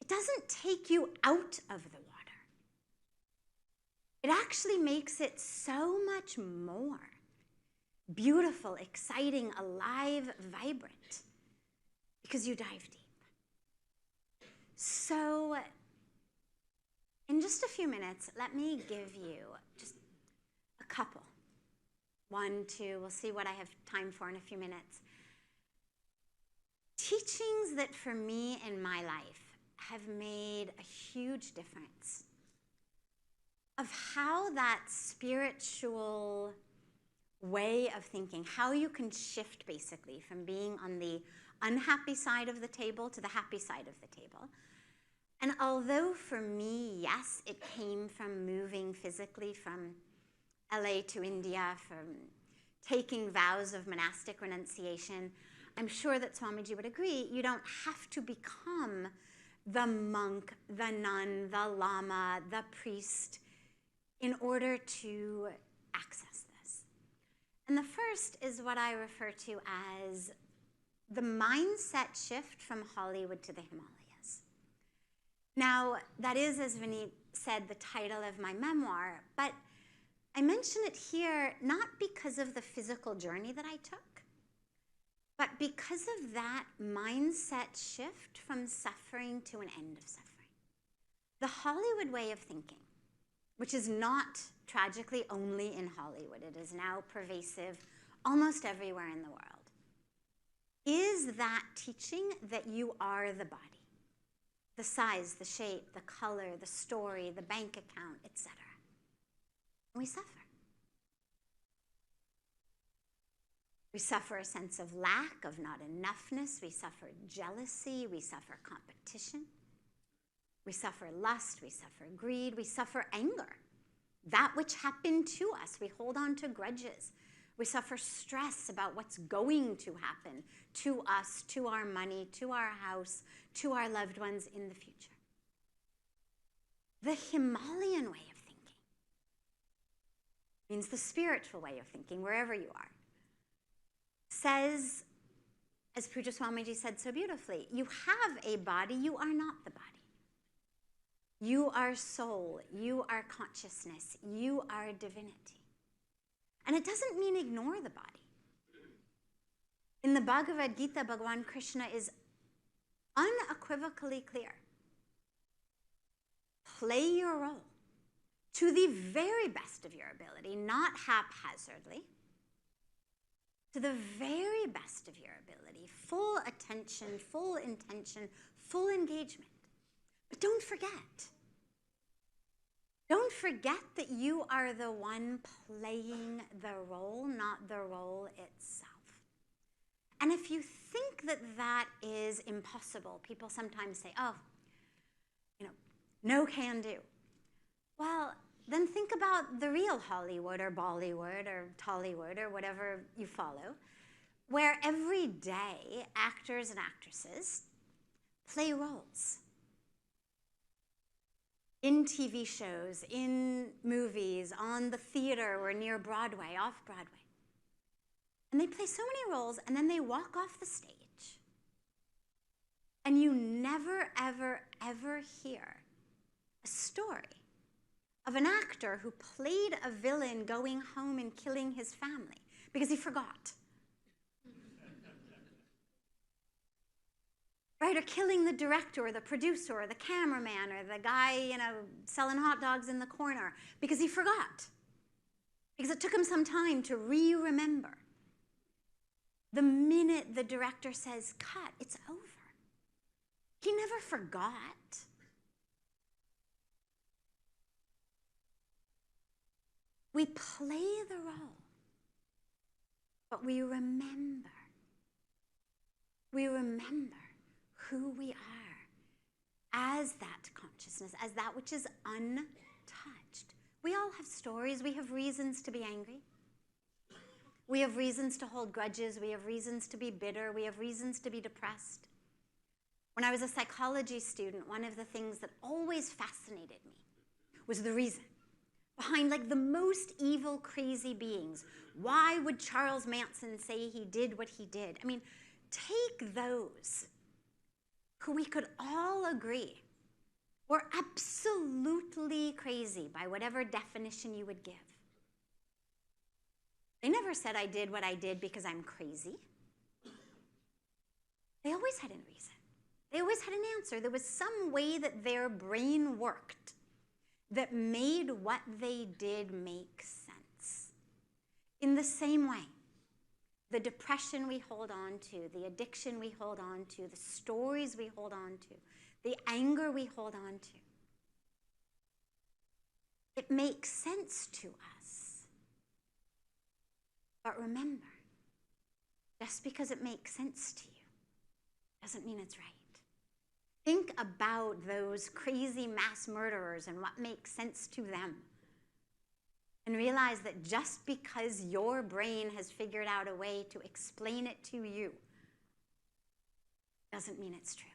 It doesn't take you out of the water. It actually makes it so much more beautiful, exciting, alive, vibrant, because you dive deep. So, in just a few minutes, let me give you just a couple. 1, 2, we'll see what I have time for in a few minutes. Teachings that for me in my life have made a huge difference of how that spiritual way of thinking, how you can shift basically from being on the unhappy side of the table to the happy side of the table, And although for me, yes, it came from moving physically from LA to India, from taking vows of monastic renunciation, I'm sure that Swamiji would agree, you don't have to become the monk, the nun, the lama, the priest in order to access this. And the first is what I refer to as the mindset shift from Hollywood to the Himalayas. Now, that is, as Vineet said, the title of my memoir, but I mention it here not because of the physical journey that I took, but because of that mindset shift from suffering to an end of suffering. The Hollywood way of thinking, which is not tragically only in Hollywood, it is now pervasive almost everywhere in the world, is that teaching that you are the body. The size, the shape, the color, the story, the bank account, etc. And we suffer. We suffer a sense of lack, of not enoughness. We suffer jealousy. We suffer competition. We suffer lust. We suffer greed. We suffer anger. That which happened to us. We hold on to grudges. We suffer stress about what's going to happen to us, to our money, to our house, to our loved ones in the future. The Himalayan way of thinking means the spiritual way of thinking, wherever you are, says, as Puja Swamiji said so beautifully, you have a body, you are not the body. You are soul, you are consciousness, you are divinity. And it doesn't mean ignore the body. In the Bhagavad Gita, Bhagavan Krishna is unequivocally clear. Play your role to the very best of your ability, not haphazardly, to the very best of your ability, full attention, full intention, full engagement. But don't forget. Don't forget that you are the one playing the role, not the role itself. And if you think that that is impossible, people sometimes say, oh, no can do. Well, then think about the real Hollywood or Bollywood or Tollywood or whatever you follow, where every day actors and actresses play roles. In TV shows, in movies, on the theater or near Broadway, off Broadway. And they play so many roles, and then they walk off the stage. And you never, ever, ever hear a story of an actor who played a villain going home and killing his family because he forgot. Right, or killing the director or the producer or the cameraman or the guy, selling hot dogs in the corner because he forgot. Because it took him some time to remember. The minute the director says, cut, it's over. He never forgot. We play the role, but we remember. We remember who we are as that consciousness, as that which is untouched. We all have stories. We have reasons to be angry. We have reasons to hold grudges. We have reasons to be bitter. We have reasons to be depressed. When I was a psychology student, one of the things that always fascinated me was the reason behind the most evil, crazy beings. Why would Charles Manson say he did what he did? I mean, take those who we could all agree were absolutely crazy by whatever definition you would give. They never said I did what I did because I'm crazy. They always had a reason. They always had an answer. There was some way that their brain worked that made what they did make sense. In the same way, the depression we hold on to, the addiction we hold on to, the stories we hold on to, the anger we hold on to, it makes sense to us. But remember, just because it makes sense to you doesn't mean it's right. Think about those crazy mass murderers and what makes sense to them. And realize that just because your brain has figured out a way to explain it to you doesn't mean it's true.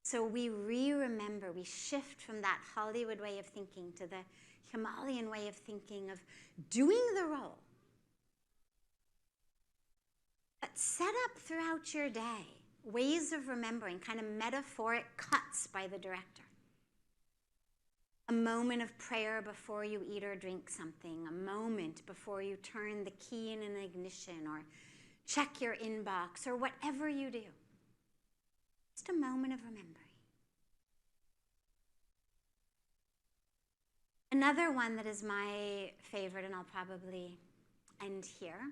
So we remember, we shift from that Hollywood way of thinking to the Himalayan way of thinking of doing the role. But set up throughout your day ways of remembering, kind of metaphoric cuts by the director. A moment of prayer before you eat or drink something, a moment before you turn the key in an ignition or check your inbox or whatever you do. Just a moment of remembering. Another one that is my favorite, and I'll probably end here,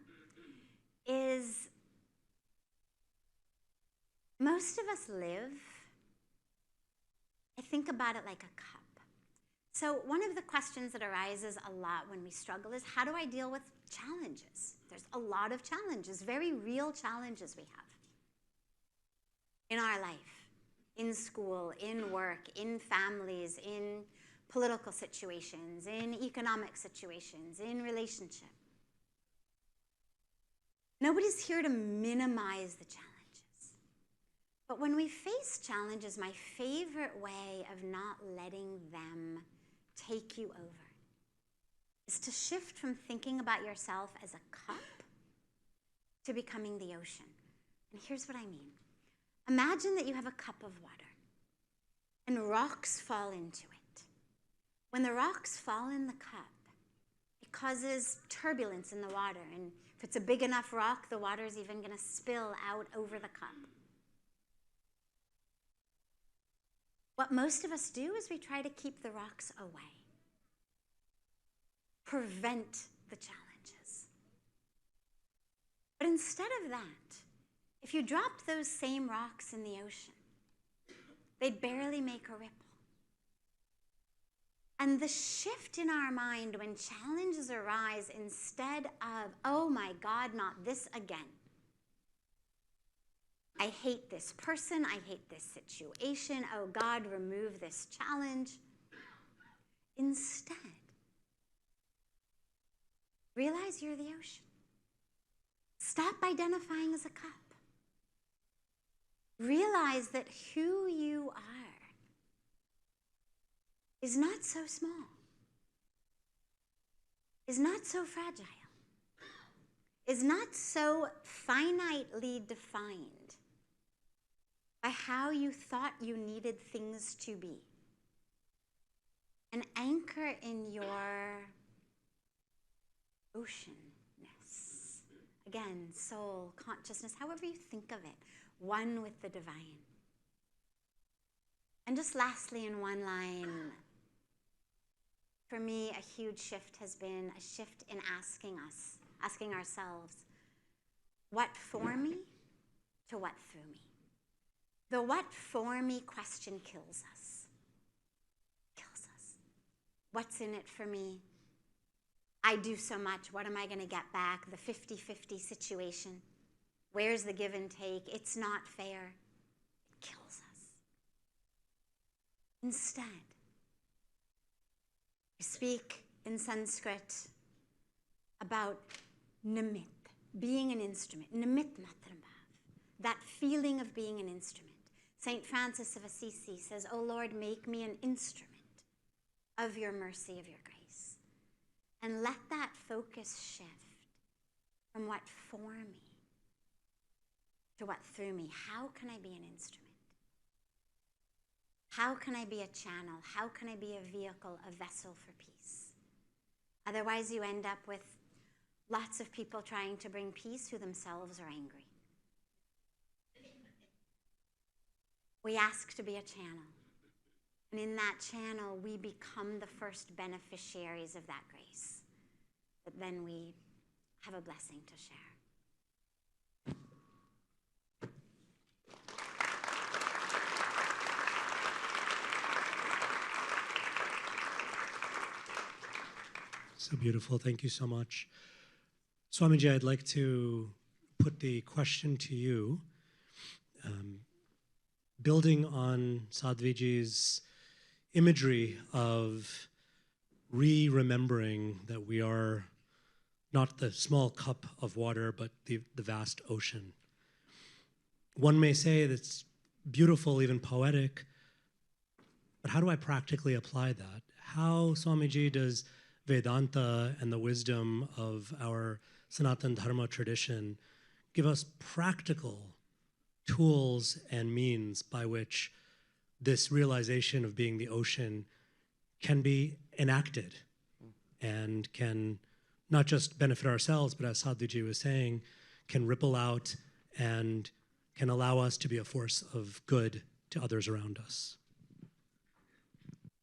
is most of us live, I think about it like a cup. So one of the questions that arises a lot when we struggle is, how do I deal with challenges? There's a lot of challenges, very real challenges we have in our life, in school, in work, in families, in political situations, in economic situations, in relationship. Nobody's here to minimize the challenges. But when we face challenges, my favorite way of not letting them take you over is to shift from thinking about yourself as a cup to becoming the ocean. And here's what I mean. Imagine that you have a cup of water and rocks fall into it. When the rocks fall in the cup, it causes turbulence in the water. And if it's a big enough rock, the water is even going to spill out over the cup. What most of us do is we try to keep the rocks away, prevent the challenges. But instead of that, if you dropped those same rocks in the ocean, they'd barely make a ripple. And the shift in our mind when challenges arise, instead of, oh my God, not this again. I hate this person, I hate this situation, oh God, remove this challenge. Instead, realize you're the ocean. Stop identifying as a cup. Realize that who you are is not so small, is not so fragile, is not so finitely defined by how you thought you needed things to be. An anchor in your oceanness. Again, soul, consciousness, however you think of it, one with the divine. And just lastly, in one line, for me, a huge shift has been a shift in asking ourselves, what for me to what through me? The what for me question kills us. Kills us. What's in it for me? I do so much. What am I going to get back? The 50-50 situation. Where's the give and take? It's not fair. It kills us. Instead, we speak in Sanskrit about nimit, being an instrument. Nimit matrambhav, that feeling of being an instrument. St. Francis of Assisi says, "O Lord, make me an instrument of your mercy, of your grace." And let that focus shift from what for me to what through me. How can I be an instrument? How can I be a channel? How can I be a vehicle, a vessel for peace? Otherwise, you end up with lots of people trying to bring peace who themselves are angry. We ask to be a channel. And in that channel, we become the first beneficiaries of that grace. But then we have a blessing to share. So beautiful. Thank you so much. Swamiji, I'd like to put the question to you. building on Sadhviji's imagery of remembering that we are not the small cup of water, but the vast ocean. One may say that's beautiful, even poetic, but how do I practically apply that? How, Swamiji, does Vedanta and the wisdom of our Sanatana Dharma tradition give us practical tools and means by which this realization of being the ocean can be enacted and can not just benefit ourselves, but as Sadhviji was saying, can ripple out and can allow us to be a force of good to others around us?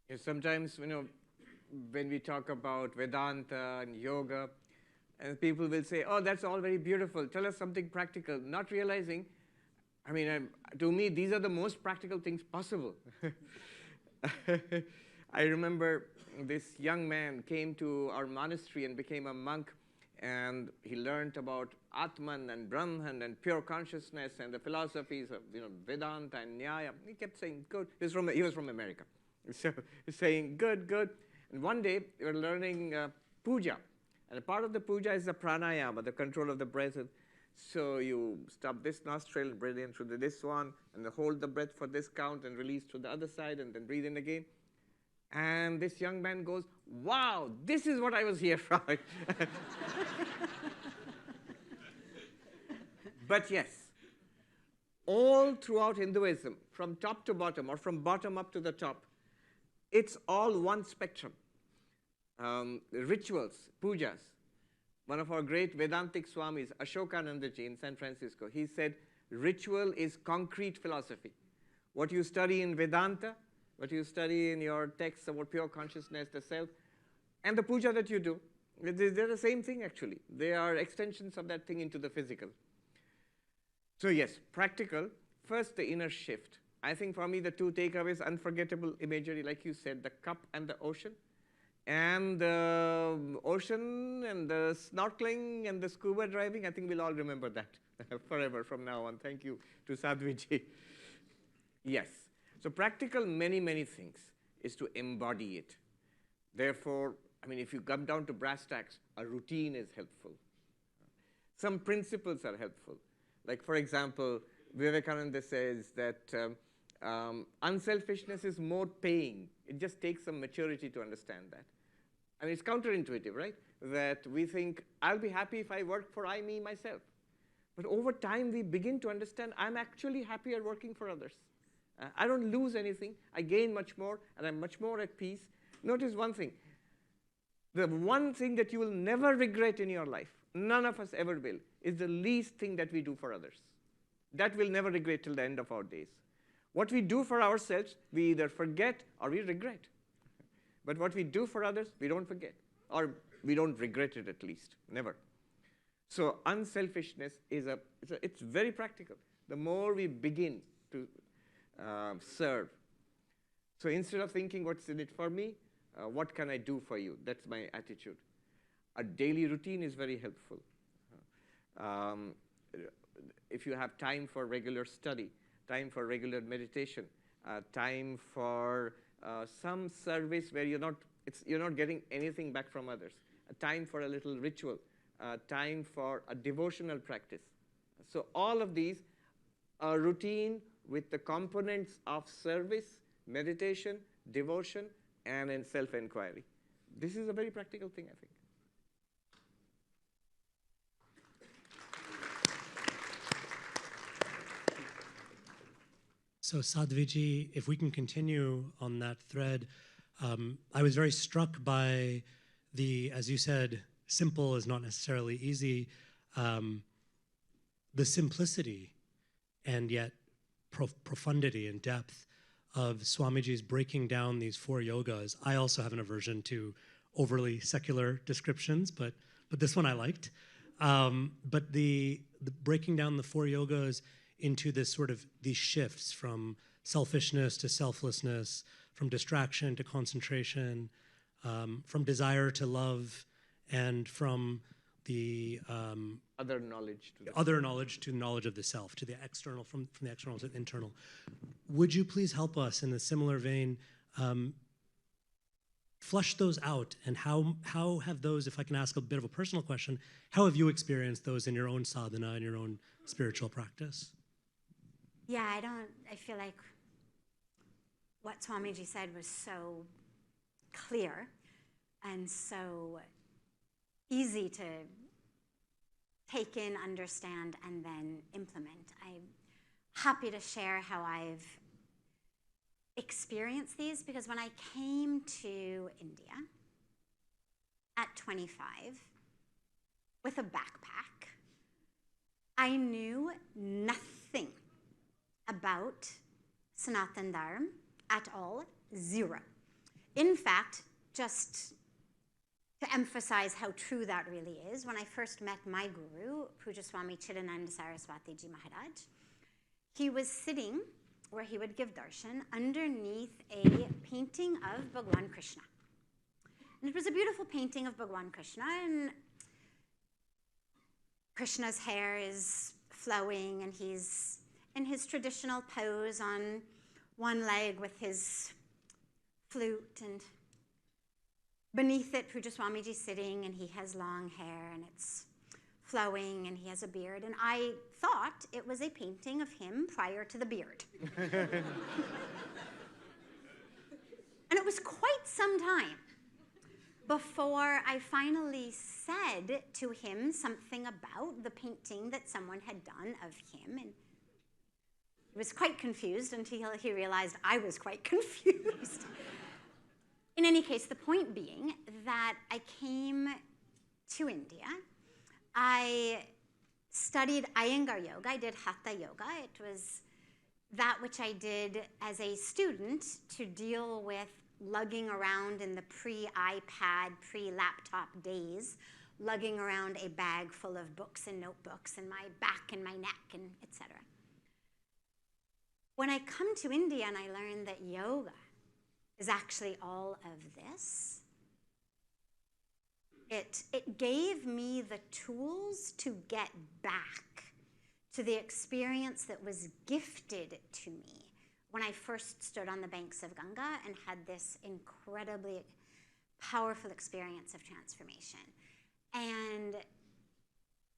Yes, sometimes, when we talk about Vedanta and yoga, and people will say, oh, that's all very beautiful. Tell us something practical. Not realizing, to me, these are the most practical things possible. I remember this young man came to our monastery and became a monk, and he learned about Atman and Brahman and pure consciousness and the philosophies of Vedanta and Nyaya. He kept saying, good. He was from America. So he's saying, good, good. And one day, we were learning puja. And a part of the puja is the pranayama, the control of the breath. So you stop this nostril, breathe in through this one, and then hold the breath for this count and release to the other side, and then breathe in again. And this young man goes, wow, this is what I was here for. But yes, all throughout Hinduism, from top to bottom, or from bottom up to the top, it's all one spectrum. Rituals, pujas. One of our great Vedantic Swamis, Ashokanandaji in San Francisco, he said, ritual is concrete philosophy. What you study in Vedanta, what you study in your texts about pure consciousness, the self, and the puja that you do, they're the same thing actually. They are extensions of that thing into the physical. So yes, practical. First, the inner shift. I think for me, the two takeaways, unforgettable imagery, like you said, the cup and the ocean. And the ocean and the snorkeling and the scuba diving, I think we'll all remember that forever from now on. Thank you to Sadhviji. Yes. So practical, many, many things is to embody it. Therefore, if you come down to brass tacks, a routine is helpful. Some principles are helpful. Like, for example, Vivekananda says that unselfishness is more paying. It just takes some maturity to understand that. It's counterintuitive, right? That we think, I'll be happy if I work for me, myself. But over time, we begin to understand I'm actually happier working for others. I don't lose anything. I gain much more, and I'm much more at peace. Notice one thing. The one thing that you will never regret in your life, none of us ever will, is the least thing that we do for others. That we'll never regret till the end of our days. What we do for ourselves, we either forget or we regret. But what we do for others, we don't forget. Or we don't regret it at least, never. So unselfishness it's very practical. The more we begin to serve. So instead of thinking, what's in it for me, what can I do for you? That's my attitude. A daily routine is very helpful. If you have time for regular study, time for regular meditation, time for some service where you're not getting anything back from others, time for a little ritual, time for a devotional practice. So all of these are routine with the components of service, meditation, devotion, and in self-inquiry. This is a very practical thing, I think. So Sadhviji, if we can continue on that thread, I was very struck by as you said, simple is not necessarily easy, the simplicity and yet profundity and depth of Swamiji's breaking down these four yogas. I also have an aversion to overly secular descriptions, but this one I liked. But the breaking down the four yogas into this these shifts from selfishness to selflessness, from distraction to concentration, from desire to love, and from the Other knowledge to the other knowledge to knowledge of the self, to the external, from the external to the internal. Would you please help us in a similar vein flush those out, and how have those, if I can ask a bit of a personal question, how have you experienced those in your own sadhana and your own spiritual practice? Yeah, I feel like what Swamiji said was so clear and so easy to take in, understand, and then implement. I'm happy to share how I've experienced these, because when I came to India at 25 with a backpack, I knew nothing about Sanatan Dharma at all, zero. In fact, just to emphasize how true that really is, when I first met my guru, Puja Swami Chidananda Saraswati Ji Maharaj, he was sitting where he would give darshan underneath a painting of Bhagwan Krishna. And it was a beautiful painting of Bhagwan Krishna, and Krishna's hair is flowing, and he's in his traditional pose on one leg with his flute, and beneath it, Puja Swamiji sitting, and he has long hair, and it's flowing, and he has a beard. And I thought it was a painting of him prior to the beard. And it was quite some time before I finally said to him something about the painting that someone had done of him. And he was quite confused until he realized I was quite confused. In any case, the point being that I came to India. I studied Iyengar yoga. I did Hatha yoga. It was that which I did as a student to deal with lugging around in the pre-iPad, pre-laptop days, lugging around a bag full of books and notebooks and my back and my neck and etc. When I come to India and I learned that yoga is actually all of this, it gave me the tools to get back to the experience that was gifted to me when I first stood on the banks of Ganga and had this incredibly powerful experience of transformation. And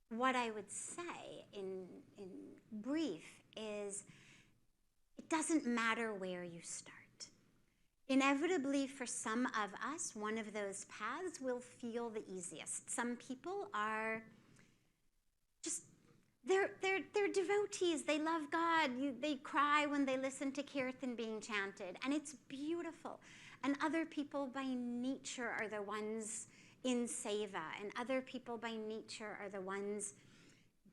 what I would say in brief is, it doesn't matter where you start. Inevitably, for some of us, one of those paths will feel the easiest. Some people are just, they're devotees. They love God. They cry when they listen to kirtan being chanted, and it's beautiful. And other people by nature are the ones in seva, and other people by nature are the ones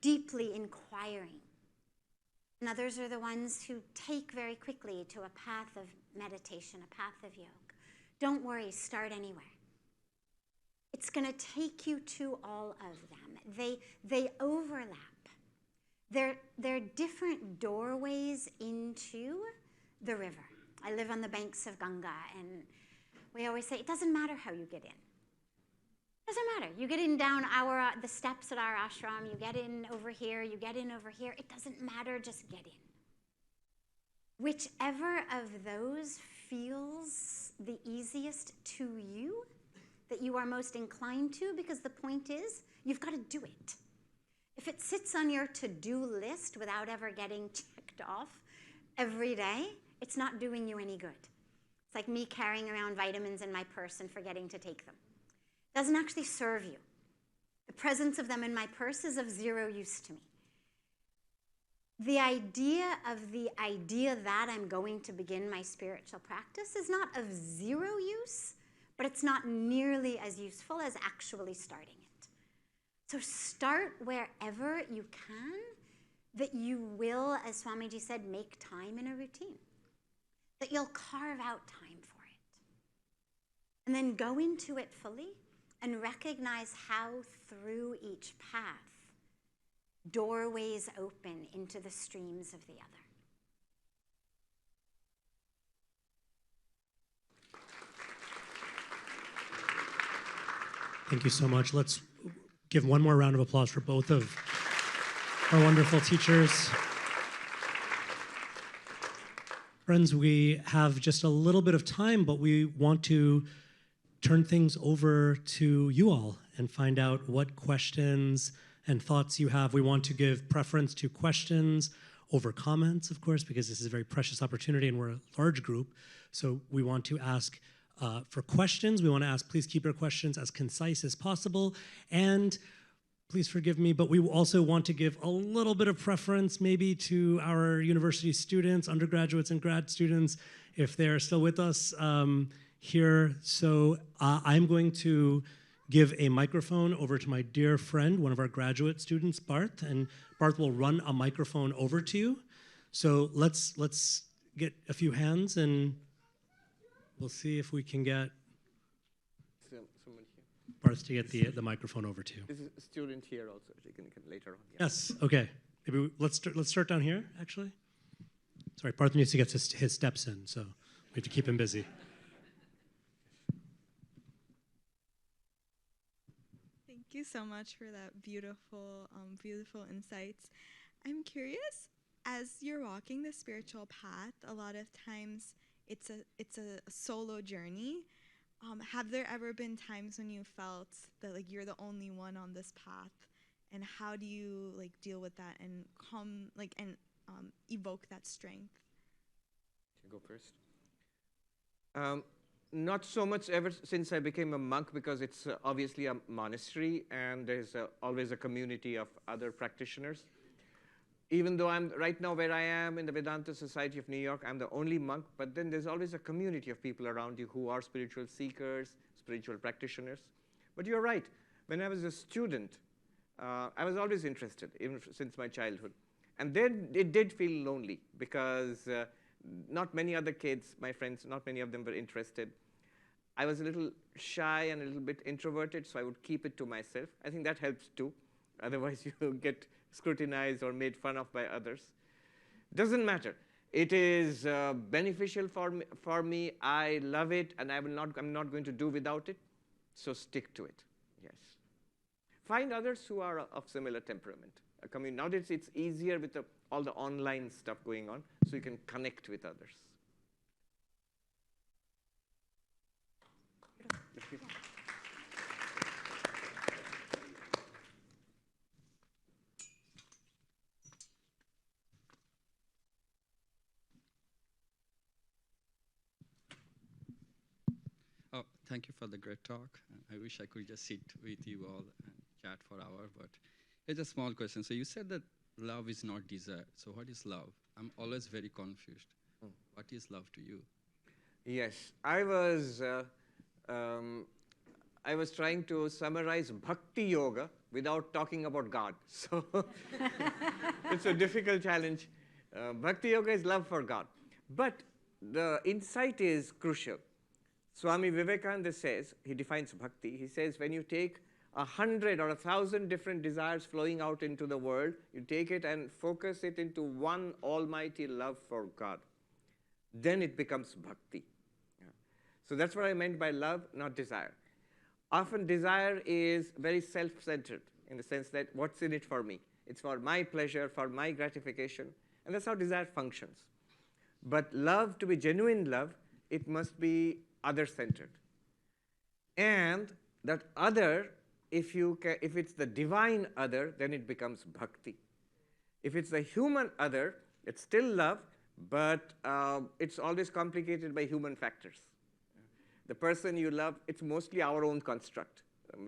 deeply inquiring. And others are the ones who take very quickly to a path of meditation, a path of yoga. Don't worry, start anywhere. It's going to take you to all of them. They overlap. They're different doorways into the river. I live on the banks of Ganga, and we always say, it doesn't matter how you get in. It doesn't matter. You get in down the steps at our ashram, you get in over here, you get in over here. It doesn't matter, just get in. Whichever of those feels the easiest to you, that you are most inclined to, because the point is, you've got to do it. If it sits on your to-do list without ever getting checked off every day, it's not doing you any good. It's like me carrying around vitamins in my purse and forgetting to take them. It doesn't actually serve you. The presence of them in my purse is of zero use to me. The idea that I'm going to begin my spiritual practice is not of zero use, but it's not nearly as useful as actually starting it. So start wherever you can, that you will, as Swamiji said, make time in a routine, that you'll carve out time for it. And then go into it fully and recognize how through each path doorways open into the streams of the other. Thank you so much. give one more round of applause for both of our wonderful teachers. Friends, we have just a little bit of time, but we want to turn things over to you all and find out what questions and thoughts you have. We want to give preference to questions over comments, of course, because this is a very precious opportunity and we're a large group. So we want to ask for questions. We want to ask, please keep your questions as concise as possible. And please forgive me, but we also want to give a little bit of preference maybe to our university students, undergraduates and grad students, if they're still with us here. So I'm going to give a microphone over to my dear friend, one of our graduate students, Barth, and Barth will run a microphone over to you. So let's get a few hands and we'll see if we can get Someone here. Barth to get the microphone over to you. This is a student here also. You can later on. Yeah. Yes, okay. Maybe let's start down here, actually. Sorry, Barth needs to get his steps in, so we have to keep him busy. Thank you so much for that beautiful, beautiful insights. I'm curious, as you're walking the spiritual path, a lot of times it's a solo journey. Have there ever been times when you felt that like you're the only one on this path, and how do you like deal with that and evoke that strength? Go first. Not so much ever since I became a monk, because it's obviously a monastery and there's always a community of other practitioners. Even though I'm right now where I am in the Vedanta Society of New York, I'm the only monk, but then there's always a community of people around you who are spiritual seekers, spiritual practitioners. But you're right. When I was a student, I was always interested, even since my childhood. And then it did feel lonely, because not many other kids, my friends, not many of them were interested. I was a little shy and a little bit introverted, so I would keep it to myself. I think that helps too. Otherwise, you get scrutinized or made fun of by others. Doesn't matter. It is beneficial for me. I love it, and I'm not going to do without it. So stick to it. Yes. Find others who are of similar temperament. Nowadays, it's easier with all the online stuff going on, so you can connect with others. Oh, thank you for the great talk. I wish I could just sit with you all and chat for hours, but it's a small question. So you said that love is not desire. So what is love? I'm always very confused. What is love to you? Yes, I was trying to summarize Bhakti Yoga without talking about God. So it's a difficult challenge. Bhakti Yoga is love for God. But the insight is crucial. Swami Vivekananda says, he defines bhakti, he says when you take 100 or 1,000 different desires flowing out into the world, you take it and focus it into one almighty love for God. Then it becomes bhakti. Yeah. So that's what I meant by love, not desire. Often desire is very self-centered in the sense that what's in it for me? It's for my pleasure, for my gratification, and that's how desire functions. But love, to be genuine love, it must be other-centered. And that other, if it's the divine other, then it becomes bhakti. If it's the human other, it's still love, but it's always complicated by human factors. The person you love, it's mostly our own construct,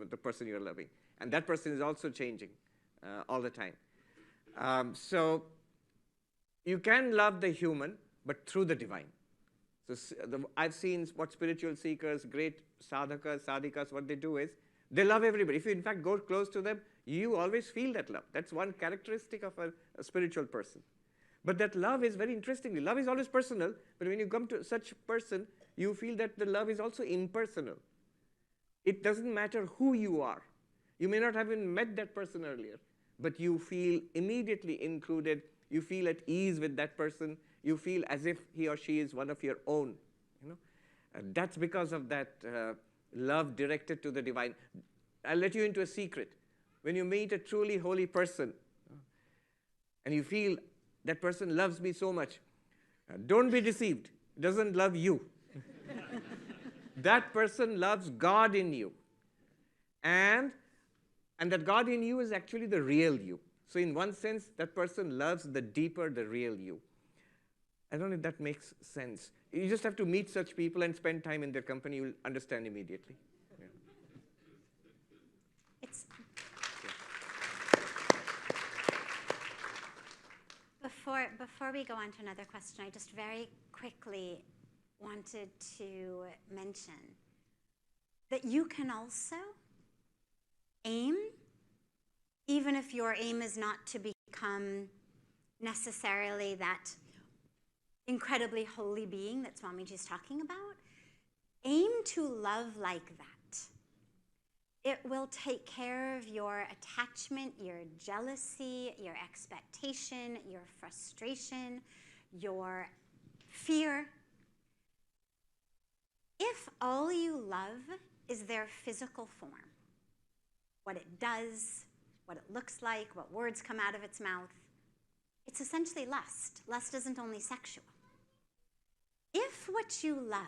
the person you're loving. And that person is also changing all the time. So you can love the human, but through the divine. So I've seen what spiritual seekers, great sadhakas, sadhikas, what they do is, they love everybody. If you, in fact, go close to them, you always feel that love. That's one characteristic of a spiritual person. But that love is very interesting. Love is always personal, but when you come to such a person, you feel that the love is also impersonal. It doesn't matter who you are. You may not have even met that person earlier, but you feel immediately included. You feel at ease with that person. You feel as if he or she is one of your own. That's because of that love directed to the divine. I'll let you into a secret. when you meet a truly holy person and you feel that person loves me so much, don't be deceived. He doesn't love you. That person loves God in you. And that God in you is actually the real you. So in one sense, that person loves the deeper, the real you. I don't know if that makes sense. You just have to meet such people and spend time in their company. You'll understand immediately. Yeah. It's before we go on to another question, I just very quickly wanted to mention that you can also aim, even if your aim is not to become necessarily that incredibly holy being that Swamiji is talking about, aim to love like that. It will take care of your attachment, your jealousy, your expectation, your frustration, your fear. If all you love is their physical form, what it does, what it looks like, what words come out of its mouth, it's essentially lust. Lust isn't only sexual. If what you love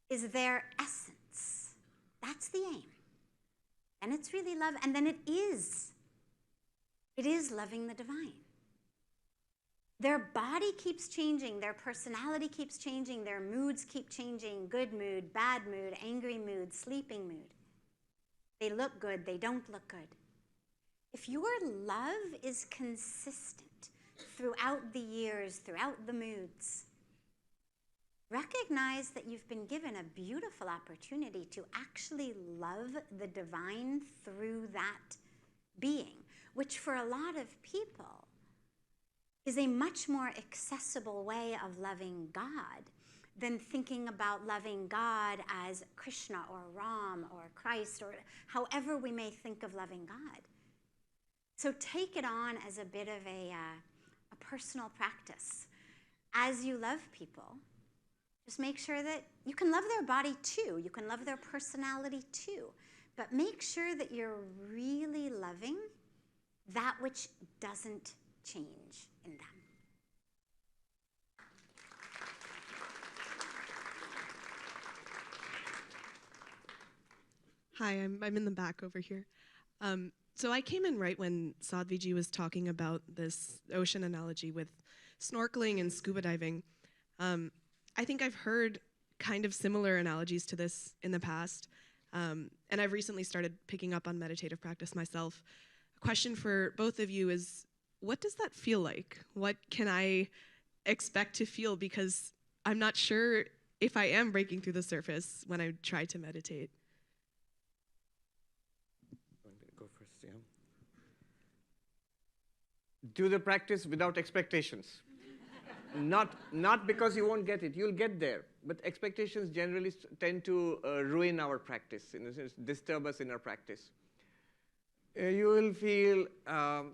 is their essence, that's the aim. And it's really love, and then it is loving the divine. Their body keeps changing, their personality keeps changing, their moods keep changing, good mood, bad mood, angry mood, sleeping mood. They look good, they don't look good. If your love is consistent throughout the years, throughout the moods, recognize that you've been given a beautiful opportunity to actually love the divine through that being, which for a lot of people is a much more accessible way of loving God than thinking about loving God as Krishna or Ram or Christ or however we may think of loving God. So take it on as a bit of a personal practice. As you love people, just make sure that you can love their body too. You can love their personality too. But make sure that you're really loving that which doesn't change in them. Hi, I'm in the back over here. So I came in right when Sadhviji was talking about this ocean analogy with snorkeling and scuba diving. I think I've heard kind of similar analogies to this in the past, and I've recently started picking up on meditative practice myself. A question for both of you is, what does that feel like? What can I expect to feel? Because I'm not sure if I am breaking through the surface when I try to meditate. Go first, yeah. Do the practice without expectations. Not because you won't get it. You'll get there. But expectations generally tend to ruin our practice, in a sense, disturb us in our practice. You will feel,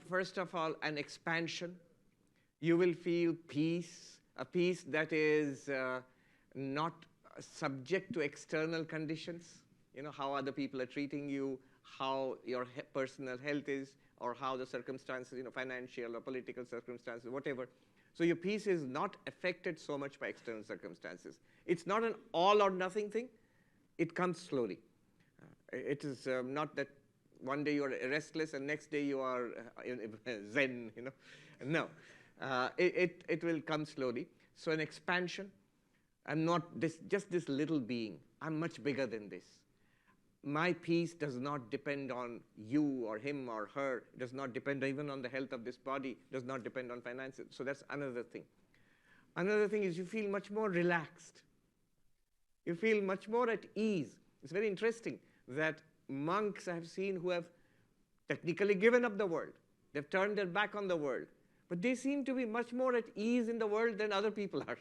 first of all, an expansion. You will feel peace, a peace that is not subject to external conditions. You know, how other people are treating you, how your personal health is, or how the circumstances, you know, financial or political circumstances, whatever. So your peace is not affected so much by external circumstances. It's not an all or nothing thing. It comes slowly. It is not that one day you are restless and next day you are zen, you know. No, it will come slowly. So an expansion. I'm not just this little being. I'm much bigger than this. My peace does not depend on you or him or her. It does not depend even on the health of this body. It does not depend on finances. So that's another thing. Another thing is you feel much more relaxed. You feel much more at ease. It's very interesting that monks I have seen who have technically given up the world. They've turned their back on the world. But they seem to be much more at ease in the world than other people are.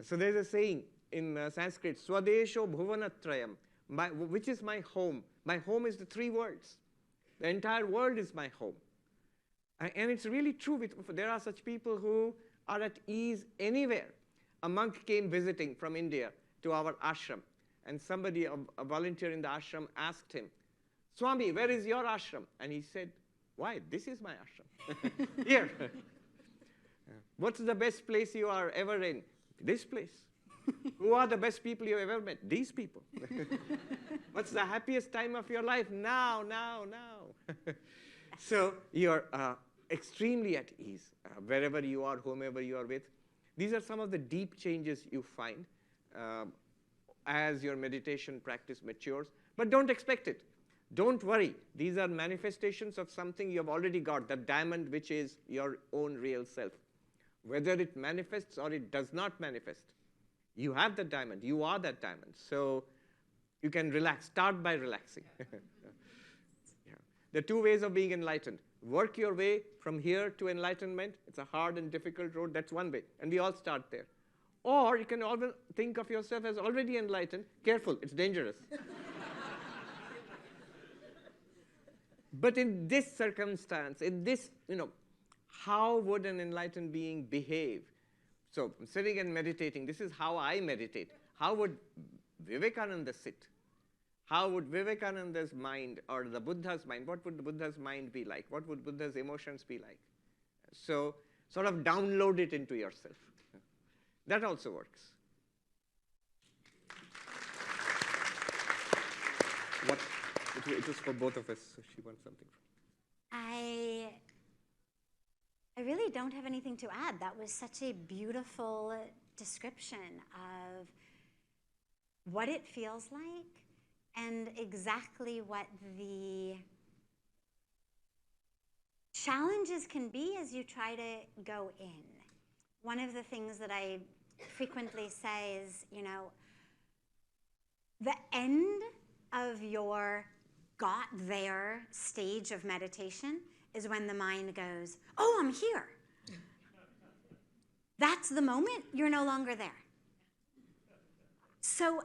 So there's a saying in Sanskrit, Swadesho Bhuvanatrayam, which is my home. My home is the three words. The entire world is my home. And it's really true. There are such people who are at ease anywhere. A monk came visiting from India to our ashram. And somebody, a volunteer in the ashram, asked him, Swami, where is your ashram? And he said, why? This is my ashram. Here. What's the best place you are ever in? This place. Who are the best people you ever met? These people. What's the happiest time of your life? Now. So you're extremely at ease wherever you are, whomever you are with. These are some of the deep changes you find as your meditation practice matures. But don't expect it. Don't worry. These are manifestations of something you have already got, the diamond which is your own real self. Whether it manifests or it does not manifest, you have that diamond. You are that diamond. So you can relax. Start by relaxing. Yeah. There are two ways of being enlightened. Work your way from here to enlightenment. It's a hard and difficult road. That's one way. And we all start there. Or you can always think of yourself as already enlightened. Careful, it's dangerous. But in this circumstance, in this, how would an enlightened being behave? So I'm sitting and meditating. This is how I meditate. How would Vivekananda sit? How would Vivekananda's mind or the Buddha's mind, what would the Buddha's mind be like? What would Buddha's emotions be like? So sort of download it into yourself. That also works. What? It was for both of us, so she wants something. I really don't have anything to add. That was such a beautiful description of what it feels like and exactly what the challenges can be as you try to go in. One of the things that I frequently say is, the end of your got there stage of meditation is when the mind goes, oh, I'm here. That's the moment you're no longer there. So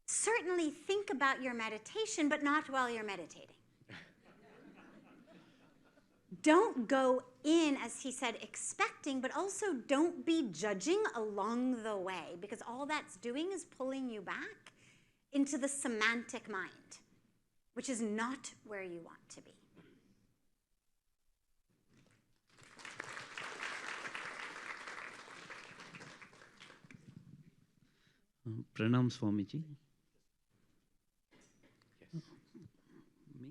certainly think about your meditation, but not while you're meditating. Don't go in, as he said, expecting, but also don't be judging along the way, because all that's doing is pulling you back into the semantic mind, which is not where you want to be. Pranam Swamiji. Yes. Me?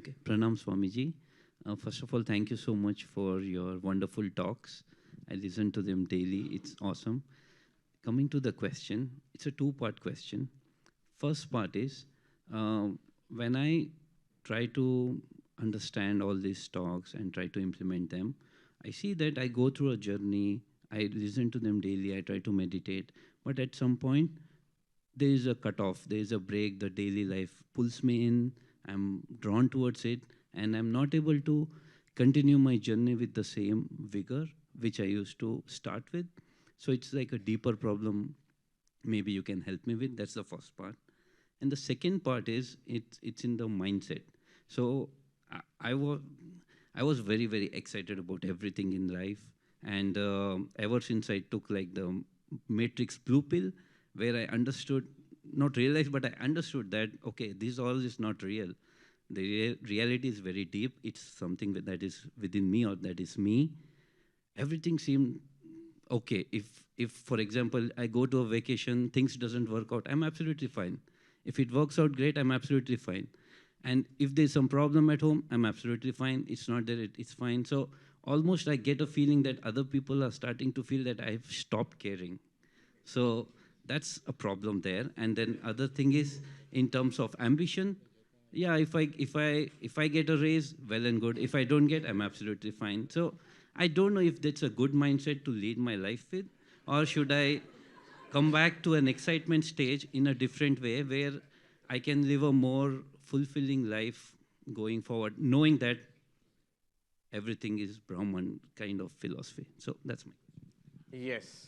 Okay, Pranam Swamiji. First of all, thank you so much for your wonderful talks. I listen to them daily. It's awesome. Coming to the question, it's a two-part question. First part is, when I try to understand all these talks and try to implement them, I see that I go through a journey, I listen to them daily, I try to meditate, but at some point, there is a cutoff, there is a break, the daily life pulls me in, I'm drawn towards it, and I'm not able to continue my journey with the same vigor which I used to start with. So it's like a deeper problem. Maybe you can help me with. That's the first part. And the second part is it's in the mindset. So I was very, very excited about everything in life. And ever since I took like the Matrix blue pill, where I understood, not realized, but I understood that, okay, this all is not real. The reality is very deep. It's something that is within me or that is me. Everything seemed okay. If, for example, I go to a vacation, things doesn't work out, I'm absolutely fine. If it works out great, I'm absolutely fine. And if there's some problem at home, I'm absolutely fine. It's not that it's fine. So almost I get a feeling that other people are starting to feel that I've stopped caring. So that's a problem there. And then other thing is, in terms of ambition, yeah, if I get a raise, well and good. If I don't get, I'm absolutely fine. So I don't know if that's a good mindset to lead my life with, or should I come back to an excitement stage in a different way where I can live a more fulfilling life going forward, knowing that everything is Brahman kind of philosophy. So that's me. Yes.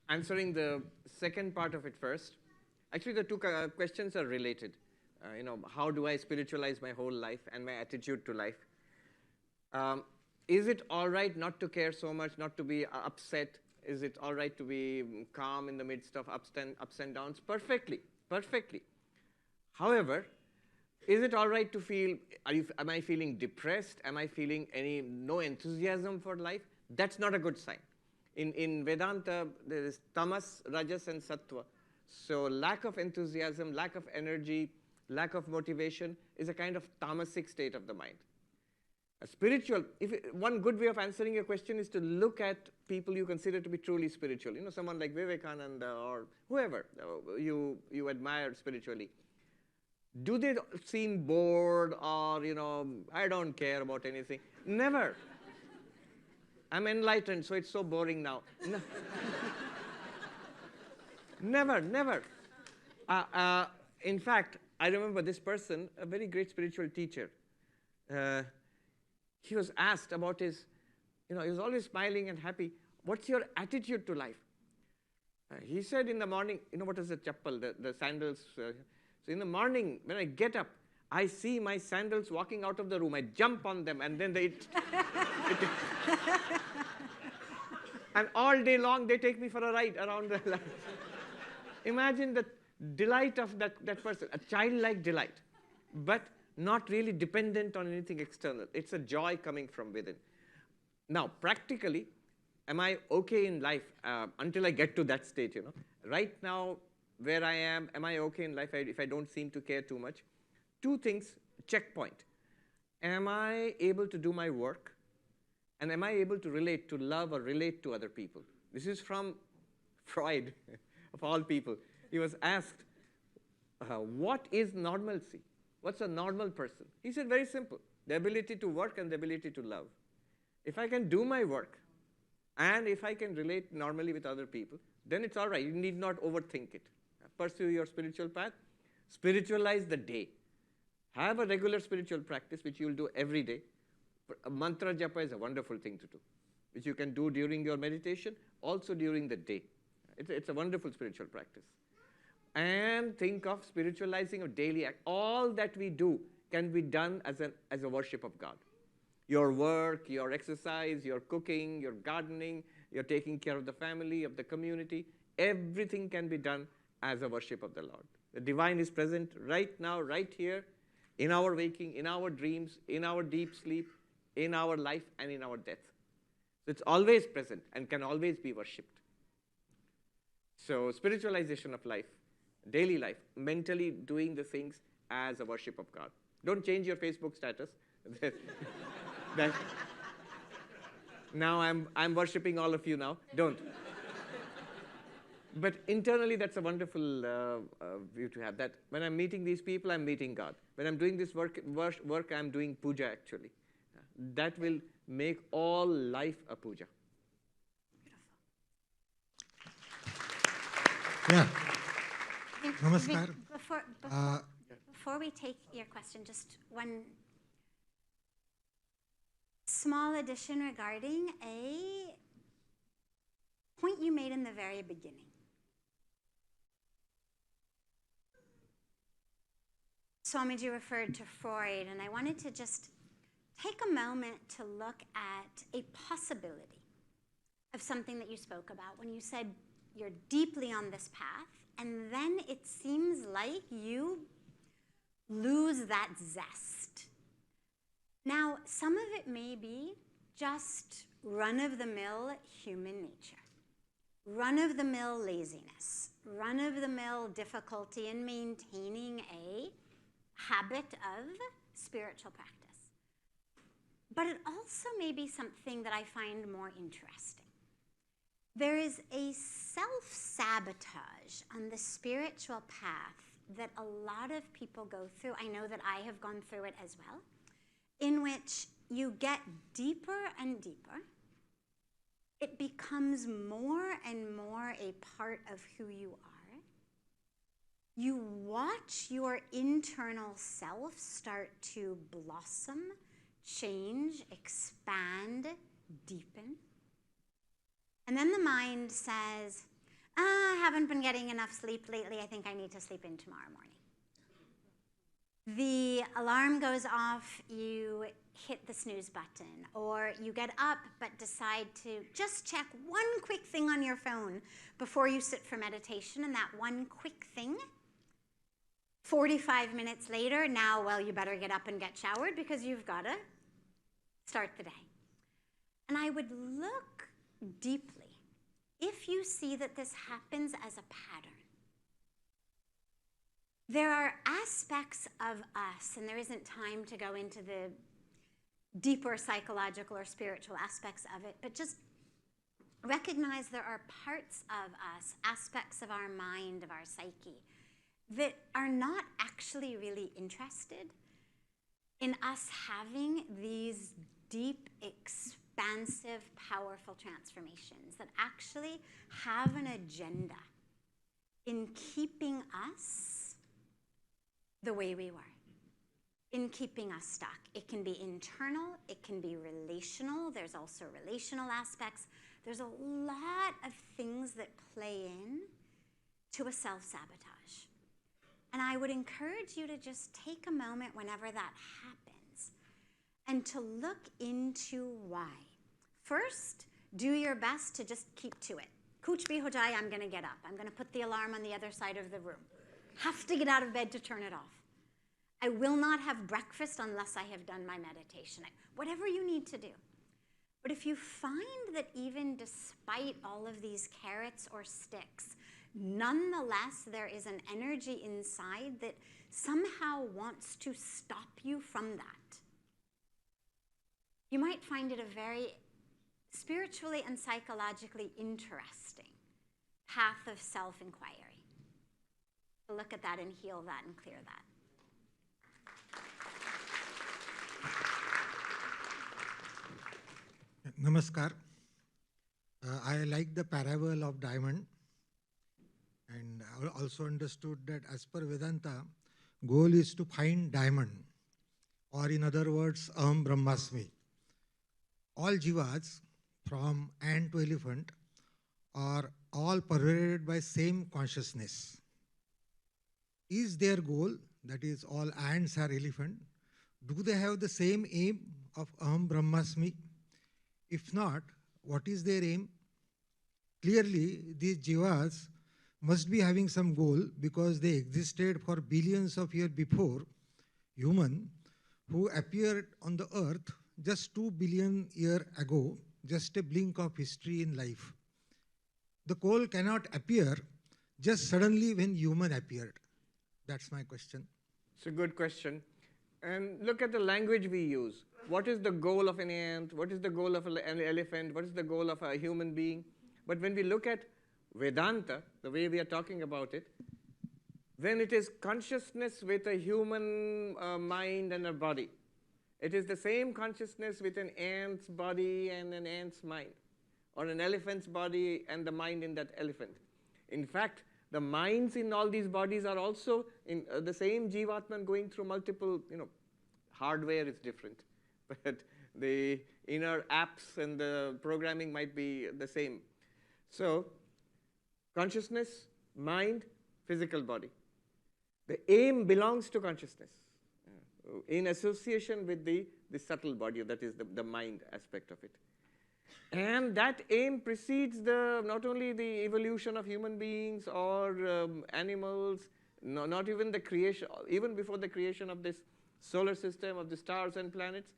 Answering the second part of it first. Actually, the two questions are related. How do I spiritualize my whole life and my attitude to life? Is it all right not to care so much, not to be upset? Is it all right to be calm in the midst of ups and downs? Perfectly, perfectly. However, Is it all right to feel, am I feeling depressed? Am I feeling no enthusiasm for life? That's not a good sign. In Vedanta, there is tamas, rajas, and sattva. So lack of enthusiasm, lack of energy, lack of motivation is a kind of tamasic state of the mind. A spiritual, one good way of answering your question is to look at people you consider to be truly spiritual. You know, someone like Vivekananda or whoever you admire spiritually. Do they seem bored or, I don't care about anything? Never. I'm enlightened, so it's so boring now. No. Never, never. In fact, I remember this person, a very great spiritual teacher. He was asked about his, he was always smiling and happy. What's your attitude to life? He said in the morning, what is the chappal, the sandals? So in the morning, when I get up, I see my sandals walking out of the room. I jump on them, and then and all day long, they take me for a ride around the land. Imagine the delight of that person, a childlike delight, but not really dependent on anything external. It's a joy coming from within. Now, practically, am I okay in life until I get to that state, Right now, where I am I okay in life if I don't seem to care too much? Two things, checkpoint. Am I able to do my work? And am I able to relate, to love or relate to other people? This is from Freud, of all people. He was asked, what is normalcy? What's a normal person? He said, very simple, the ability to work and the ability to love. If I can do my work, and if I can relate normally with other people, then it's all right. You need not overthink it. Pursue your spiritual path. Spiritualize the day. Have a regular spiritual practice, which you'll do every day. A mantra japa is a wonderful thing to do, which you can do during your meditation, also during the day. It's a wonderful spiritual practice. And think of spiritualizing of daily act. All that we do can be done as a worship of God. Your work, your exercise, your cooking, your gardening, your taking care of the family, of the community, everything can be done as a worship of the Lord. The divine is present right now, right here, in our waking, in our dreams, in our deep sleep, in our life, and in our death. So it's always present and can always be worshipped. So spiritualization of life, daily life, mentally doing the things as a worship of God. Don't change your Facebook status. Now I'm worshipping all of you now. Don't. But internally, that's a wonderful view to have. That when I'm meeting these people, I'm meeting God. When I'm doing this work I'm doing puja actually. That will make all life a puja. Yeah. Namaskar. Before we take your question, just one small addition regarding a point you made in the very beginning. Swamiji referred to Freud, and I wanted to just take a moment to look at a possibility of something that you spoke about when you said you're deeply on this path, and then it seems like you lose that zest. Now, some of it may be just run-of-the-mill human nature, run-of-the-mill laziness, run-of-the-mill difficulty in maintaining a habit of spiritual practice. But it also may be something that I find more interesting. There is a self-sabotage on the spiritual path that a lot of people go through. I know that I have gone through it as well, in which you get deeper and deeper. It becomes more and more a part of who you are. You watch your internal self start to blossom, change, expand, deepen. And then the mind says, I haven't been getting enough sleep lately. I think I need to sleep in tomorrow morning. The alarm goes off, you hit the snooze button, or you get up but decide to just check one quick thing on your phone before you sit for meditation, and that one quick thing 45 minutes later, now, well, you better get up and get showered because you've got to start the day. And I would look deeply. If you see that this happens as a pattern, there are aspects of us, and there isn't time to go into the deeper psychological or spiritual aspects of it, but just recognize there are parts of us, aspects of our mind, of our psyche, that are not actually really interested in us having these deep, expansive, powerful transformations, that actually have an agenda in keeping us the way we were, in keeping us stuck. It can be internal, it can be relational, there's also relational aspects. There's a lot of things that play in to a self-sabotage. And I would encourage you to just take a moment whenever that happens and to look into why. First, do your best to just keep to it. Kuch bhi ho jaye, I'm going to get up. I'm going to put the alarm on the other side of the room. Have to get out of bed to turn it off. I will not have breakfast unless I have done my meditation. Whatever you need to do. But if you find that even despite all of these carrots or sticks, nonetheless there is an energy inside that somehow wants to stop you from that, you might find it a very spiritually and psychologically interesting path of self-inquiry. To look at that and heal that and clear that. Namaskar. I like the parable of diamond, and I also understood that as per Vedanta, goal is to find diamond, or in other words, Aham Brahmasmi. All jivas, from ant to elephant, are all pervaded by same consciousness. Is their goal, that is all ants are elephant, do they have the same aim of Aham Brahmasmi? If not, what is their aim? Clearly, these jivas must be having some goal because they existed for billions of years before human, who appeared on the earth just 2 billion years ago, just a blink of history in life. The goal cannot appear just suddenly when human appeared. That's my question. It's a good question. And look at the language we use. What is the goal of an ant? What is the goal of an elephant? What is the goal of a human being? But when we look at Vedanta, the way we are talking about it, then it is consciousness with a human mind and a body. It is the same consciousness with an ant's body and an ant's mind, or an elephant's body and the mind in that elephant. In fact, the minds in all these bodies are also in the same Jivatman going through multiple, hardware is different, but the inner apps and the programming might be the same. So, consciousness, mind, physical body. The aim belongs to consciousness in association with the subtle body, that is the mind aspect of it. And that aim precedes not only the evolution of human beings or animals, not even the creation, even before the creation of this solar system, of the stars and planets.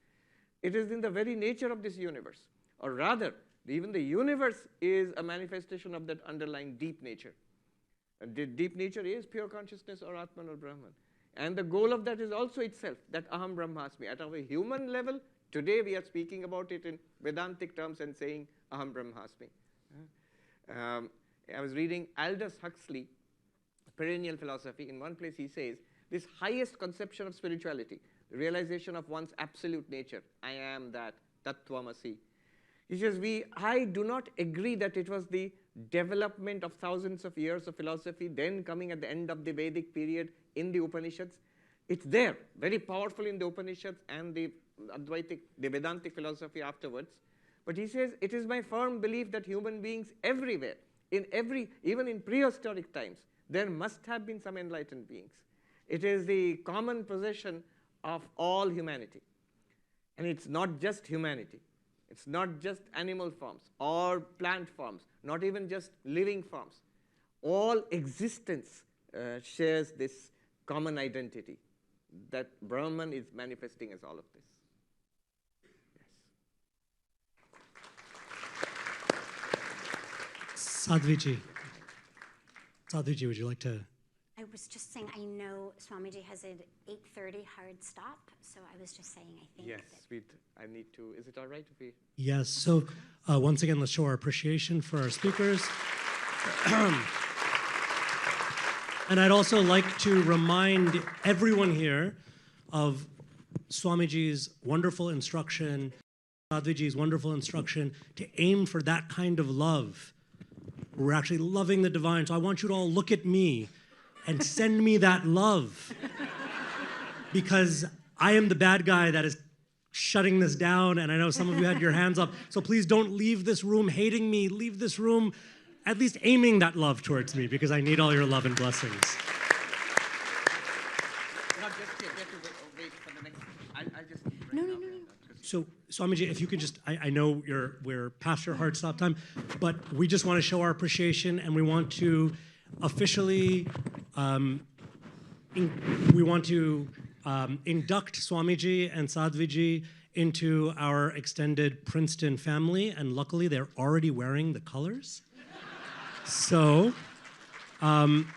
It is in the very nature of this universe. Or rather, even the universe is a manifestation of that underlying deep nature. And the deep nature is pure consciousness or Atman or Brahman. And the goal of that is also itself, that Aham Brahmasmi. At our human level, today we are speaking about it in Vedantic terms and saying Aham Brahmasmi. I was reading Aldous Huxley, Perennial Philosophy. In one place he says, this highest conception of spirituality, the realization of one's absolute nature, I am that, Tattvamasi. He says, I do not agree that it was the development of thousands of years of philosophy, then coming at the end of the Vedic period in the Upanishads. It's there, very powerful in the Upanishads and the Advaitic, the Vedantic philosophy afterwards. But he says, it is my firm belief that human beings everywhere, even in prehistoric times, there must have been some enlightened beings. It is the common possession of all humanity. And it's not just humanity. It's not just animal forms or plant forms, not even just living forms. All existence shares this common identity, that Brahman is manifesting as all of this. Yes. Sadhviji. Sadhviji, would you like to? I was just saying, I know Swamiji has an 8:30 hard stop, so I was just saying, I think. Yes, I need to. Is it all right if we? Yes. So once again, let's show our appreciation for our speakers. And I'd also like to remind everyone here of Swamiji's wonderful instruction, Sadhviji's wonderful instruction to aim for that kind of love. We're actually loving the divine. So I want you to all look at me and send me that love. Because I am the bad guy that is shutting this down, and I know some of you had your hands up. So please don't leave this room hating me. Leave this room at least aiming that love towards me, because I need all your love and blessings. Not just get to wait for the next. I just. No. So, Swamiji, if you could just, I know we're past your hard stop time, but we just want to show our appreciation, and we want to officially, induct Swamiji and Sadhviji into our extended Princeton family, and luckily they're already wearing the colors. So,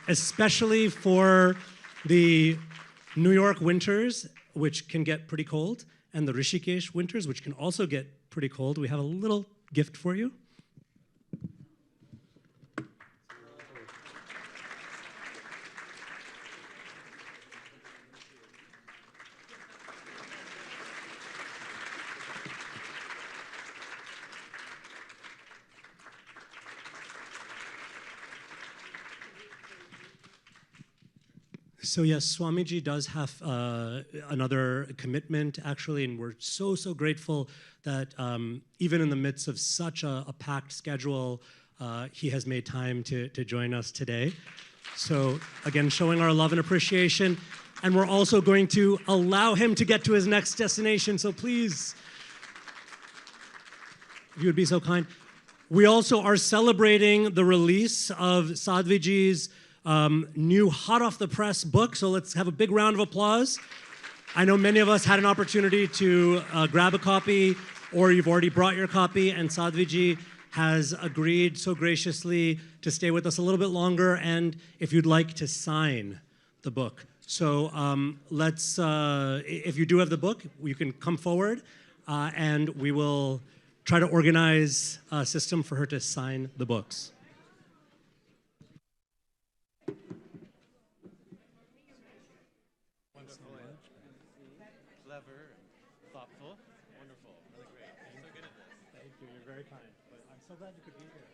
especially for the New York winters, which can get pretty cold, and the Rishikesh winters, which can also get pretty cold, we have a little gift for you. So yes, Swamiji does have another commitment, actually, and we're so grateful that even in the midst of such a packed schedule, he has made time to join us today. So again, showing our love and appreciation, and we're also going to allow him to get to his next destination, so please, if you would be so kind. We also are celebrating the release of Sadhviji's new hot-off-the-press book, so let's have a big round of applause. I know many of us had an opportunity to grab a copy, or you've already brought your copy, and Sadhviji has agreed so graciously to stay with us a little bit longer, and if you'd like to sign the book. So if you do have the book, you can come forward, and we will try to organize a system for her to sign the books. Thoughtful, wonderful, really great. So good at this. Thank you. You're very kind. But I'm so glad you could be here.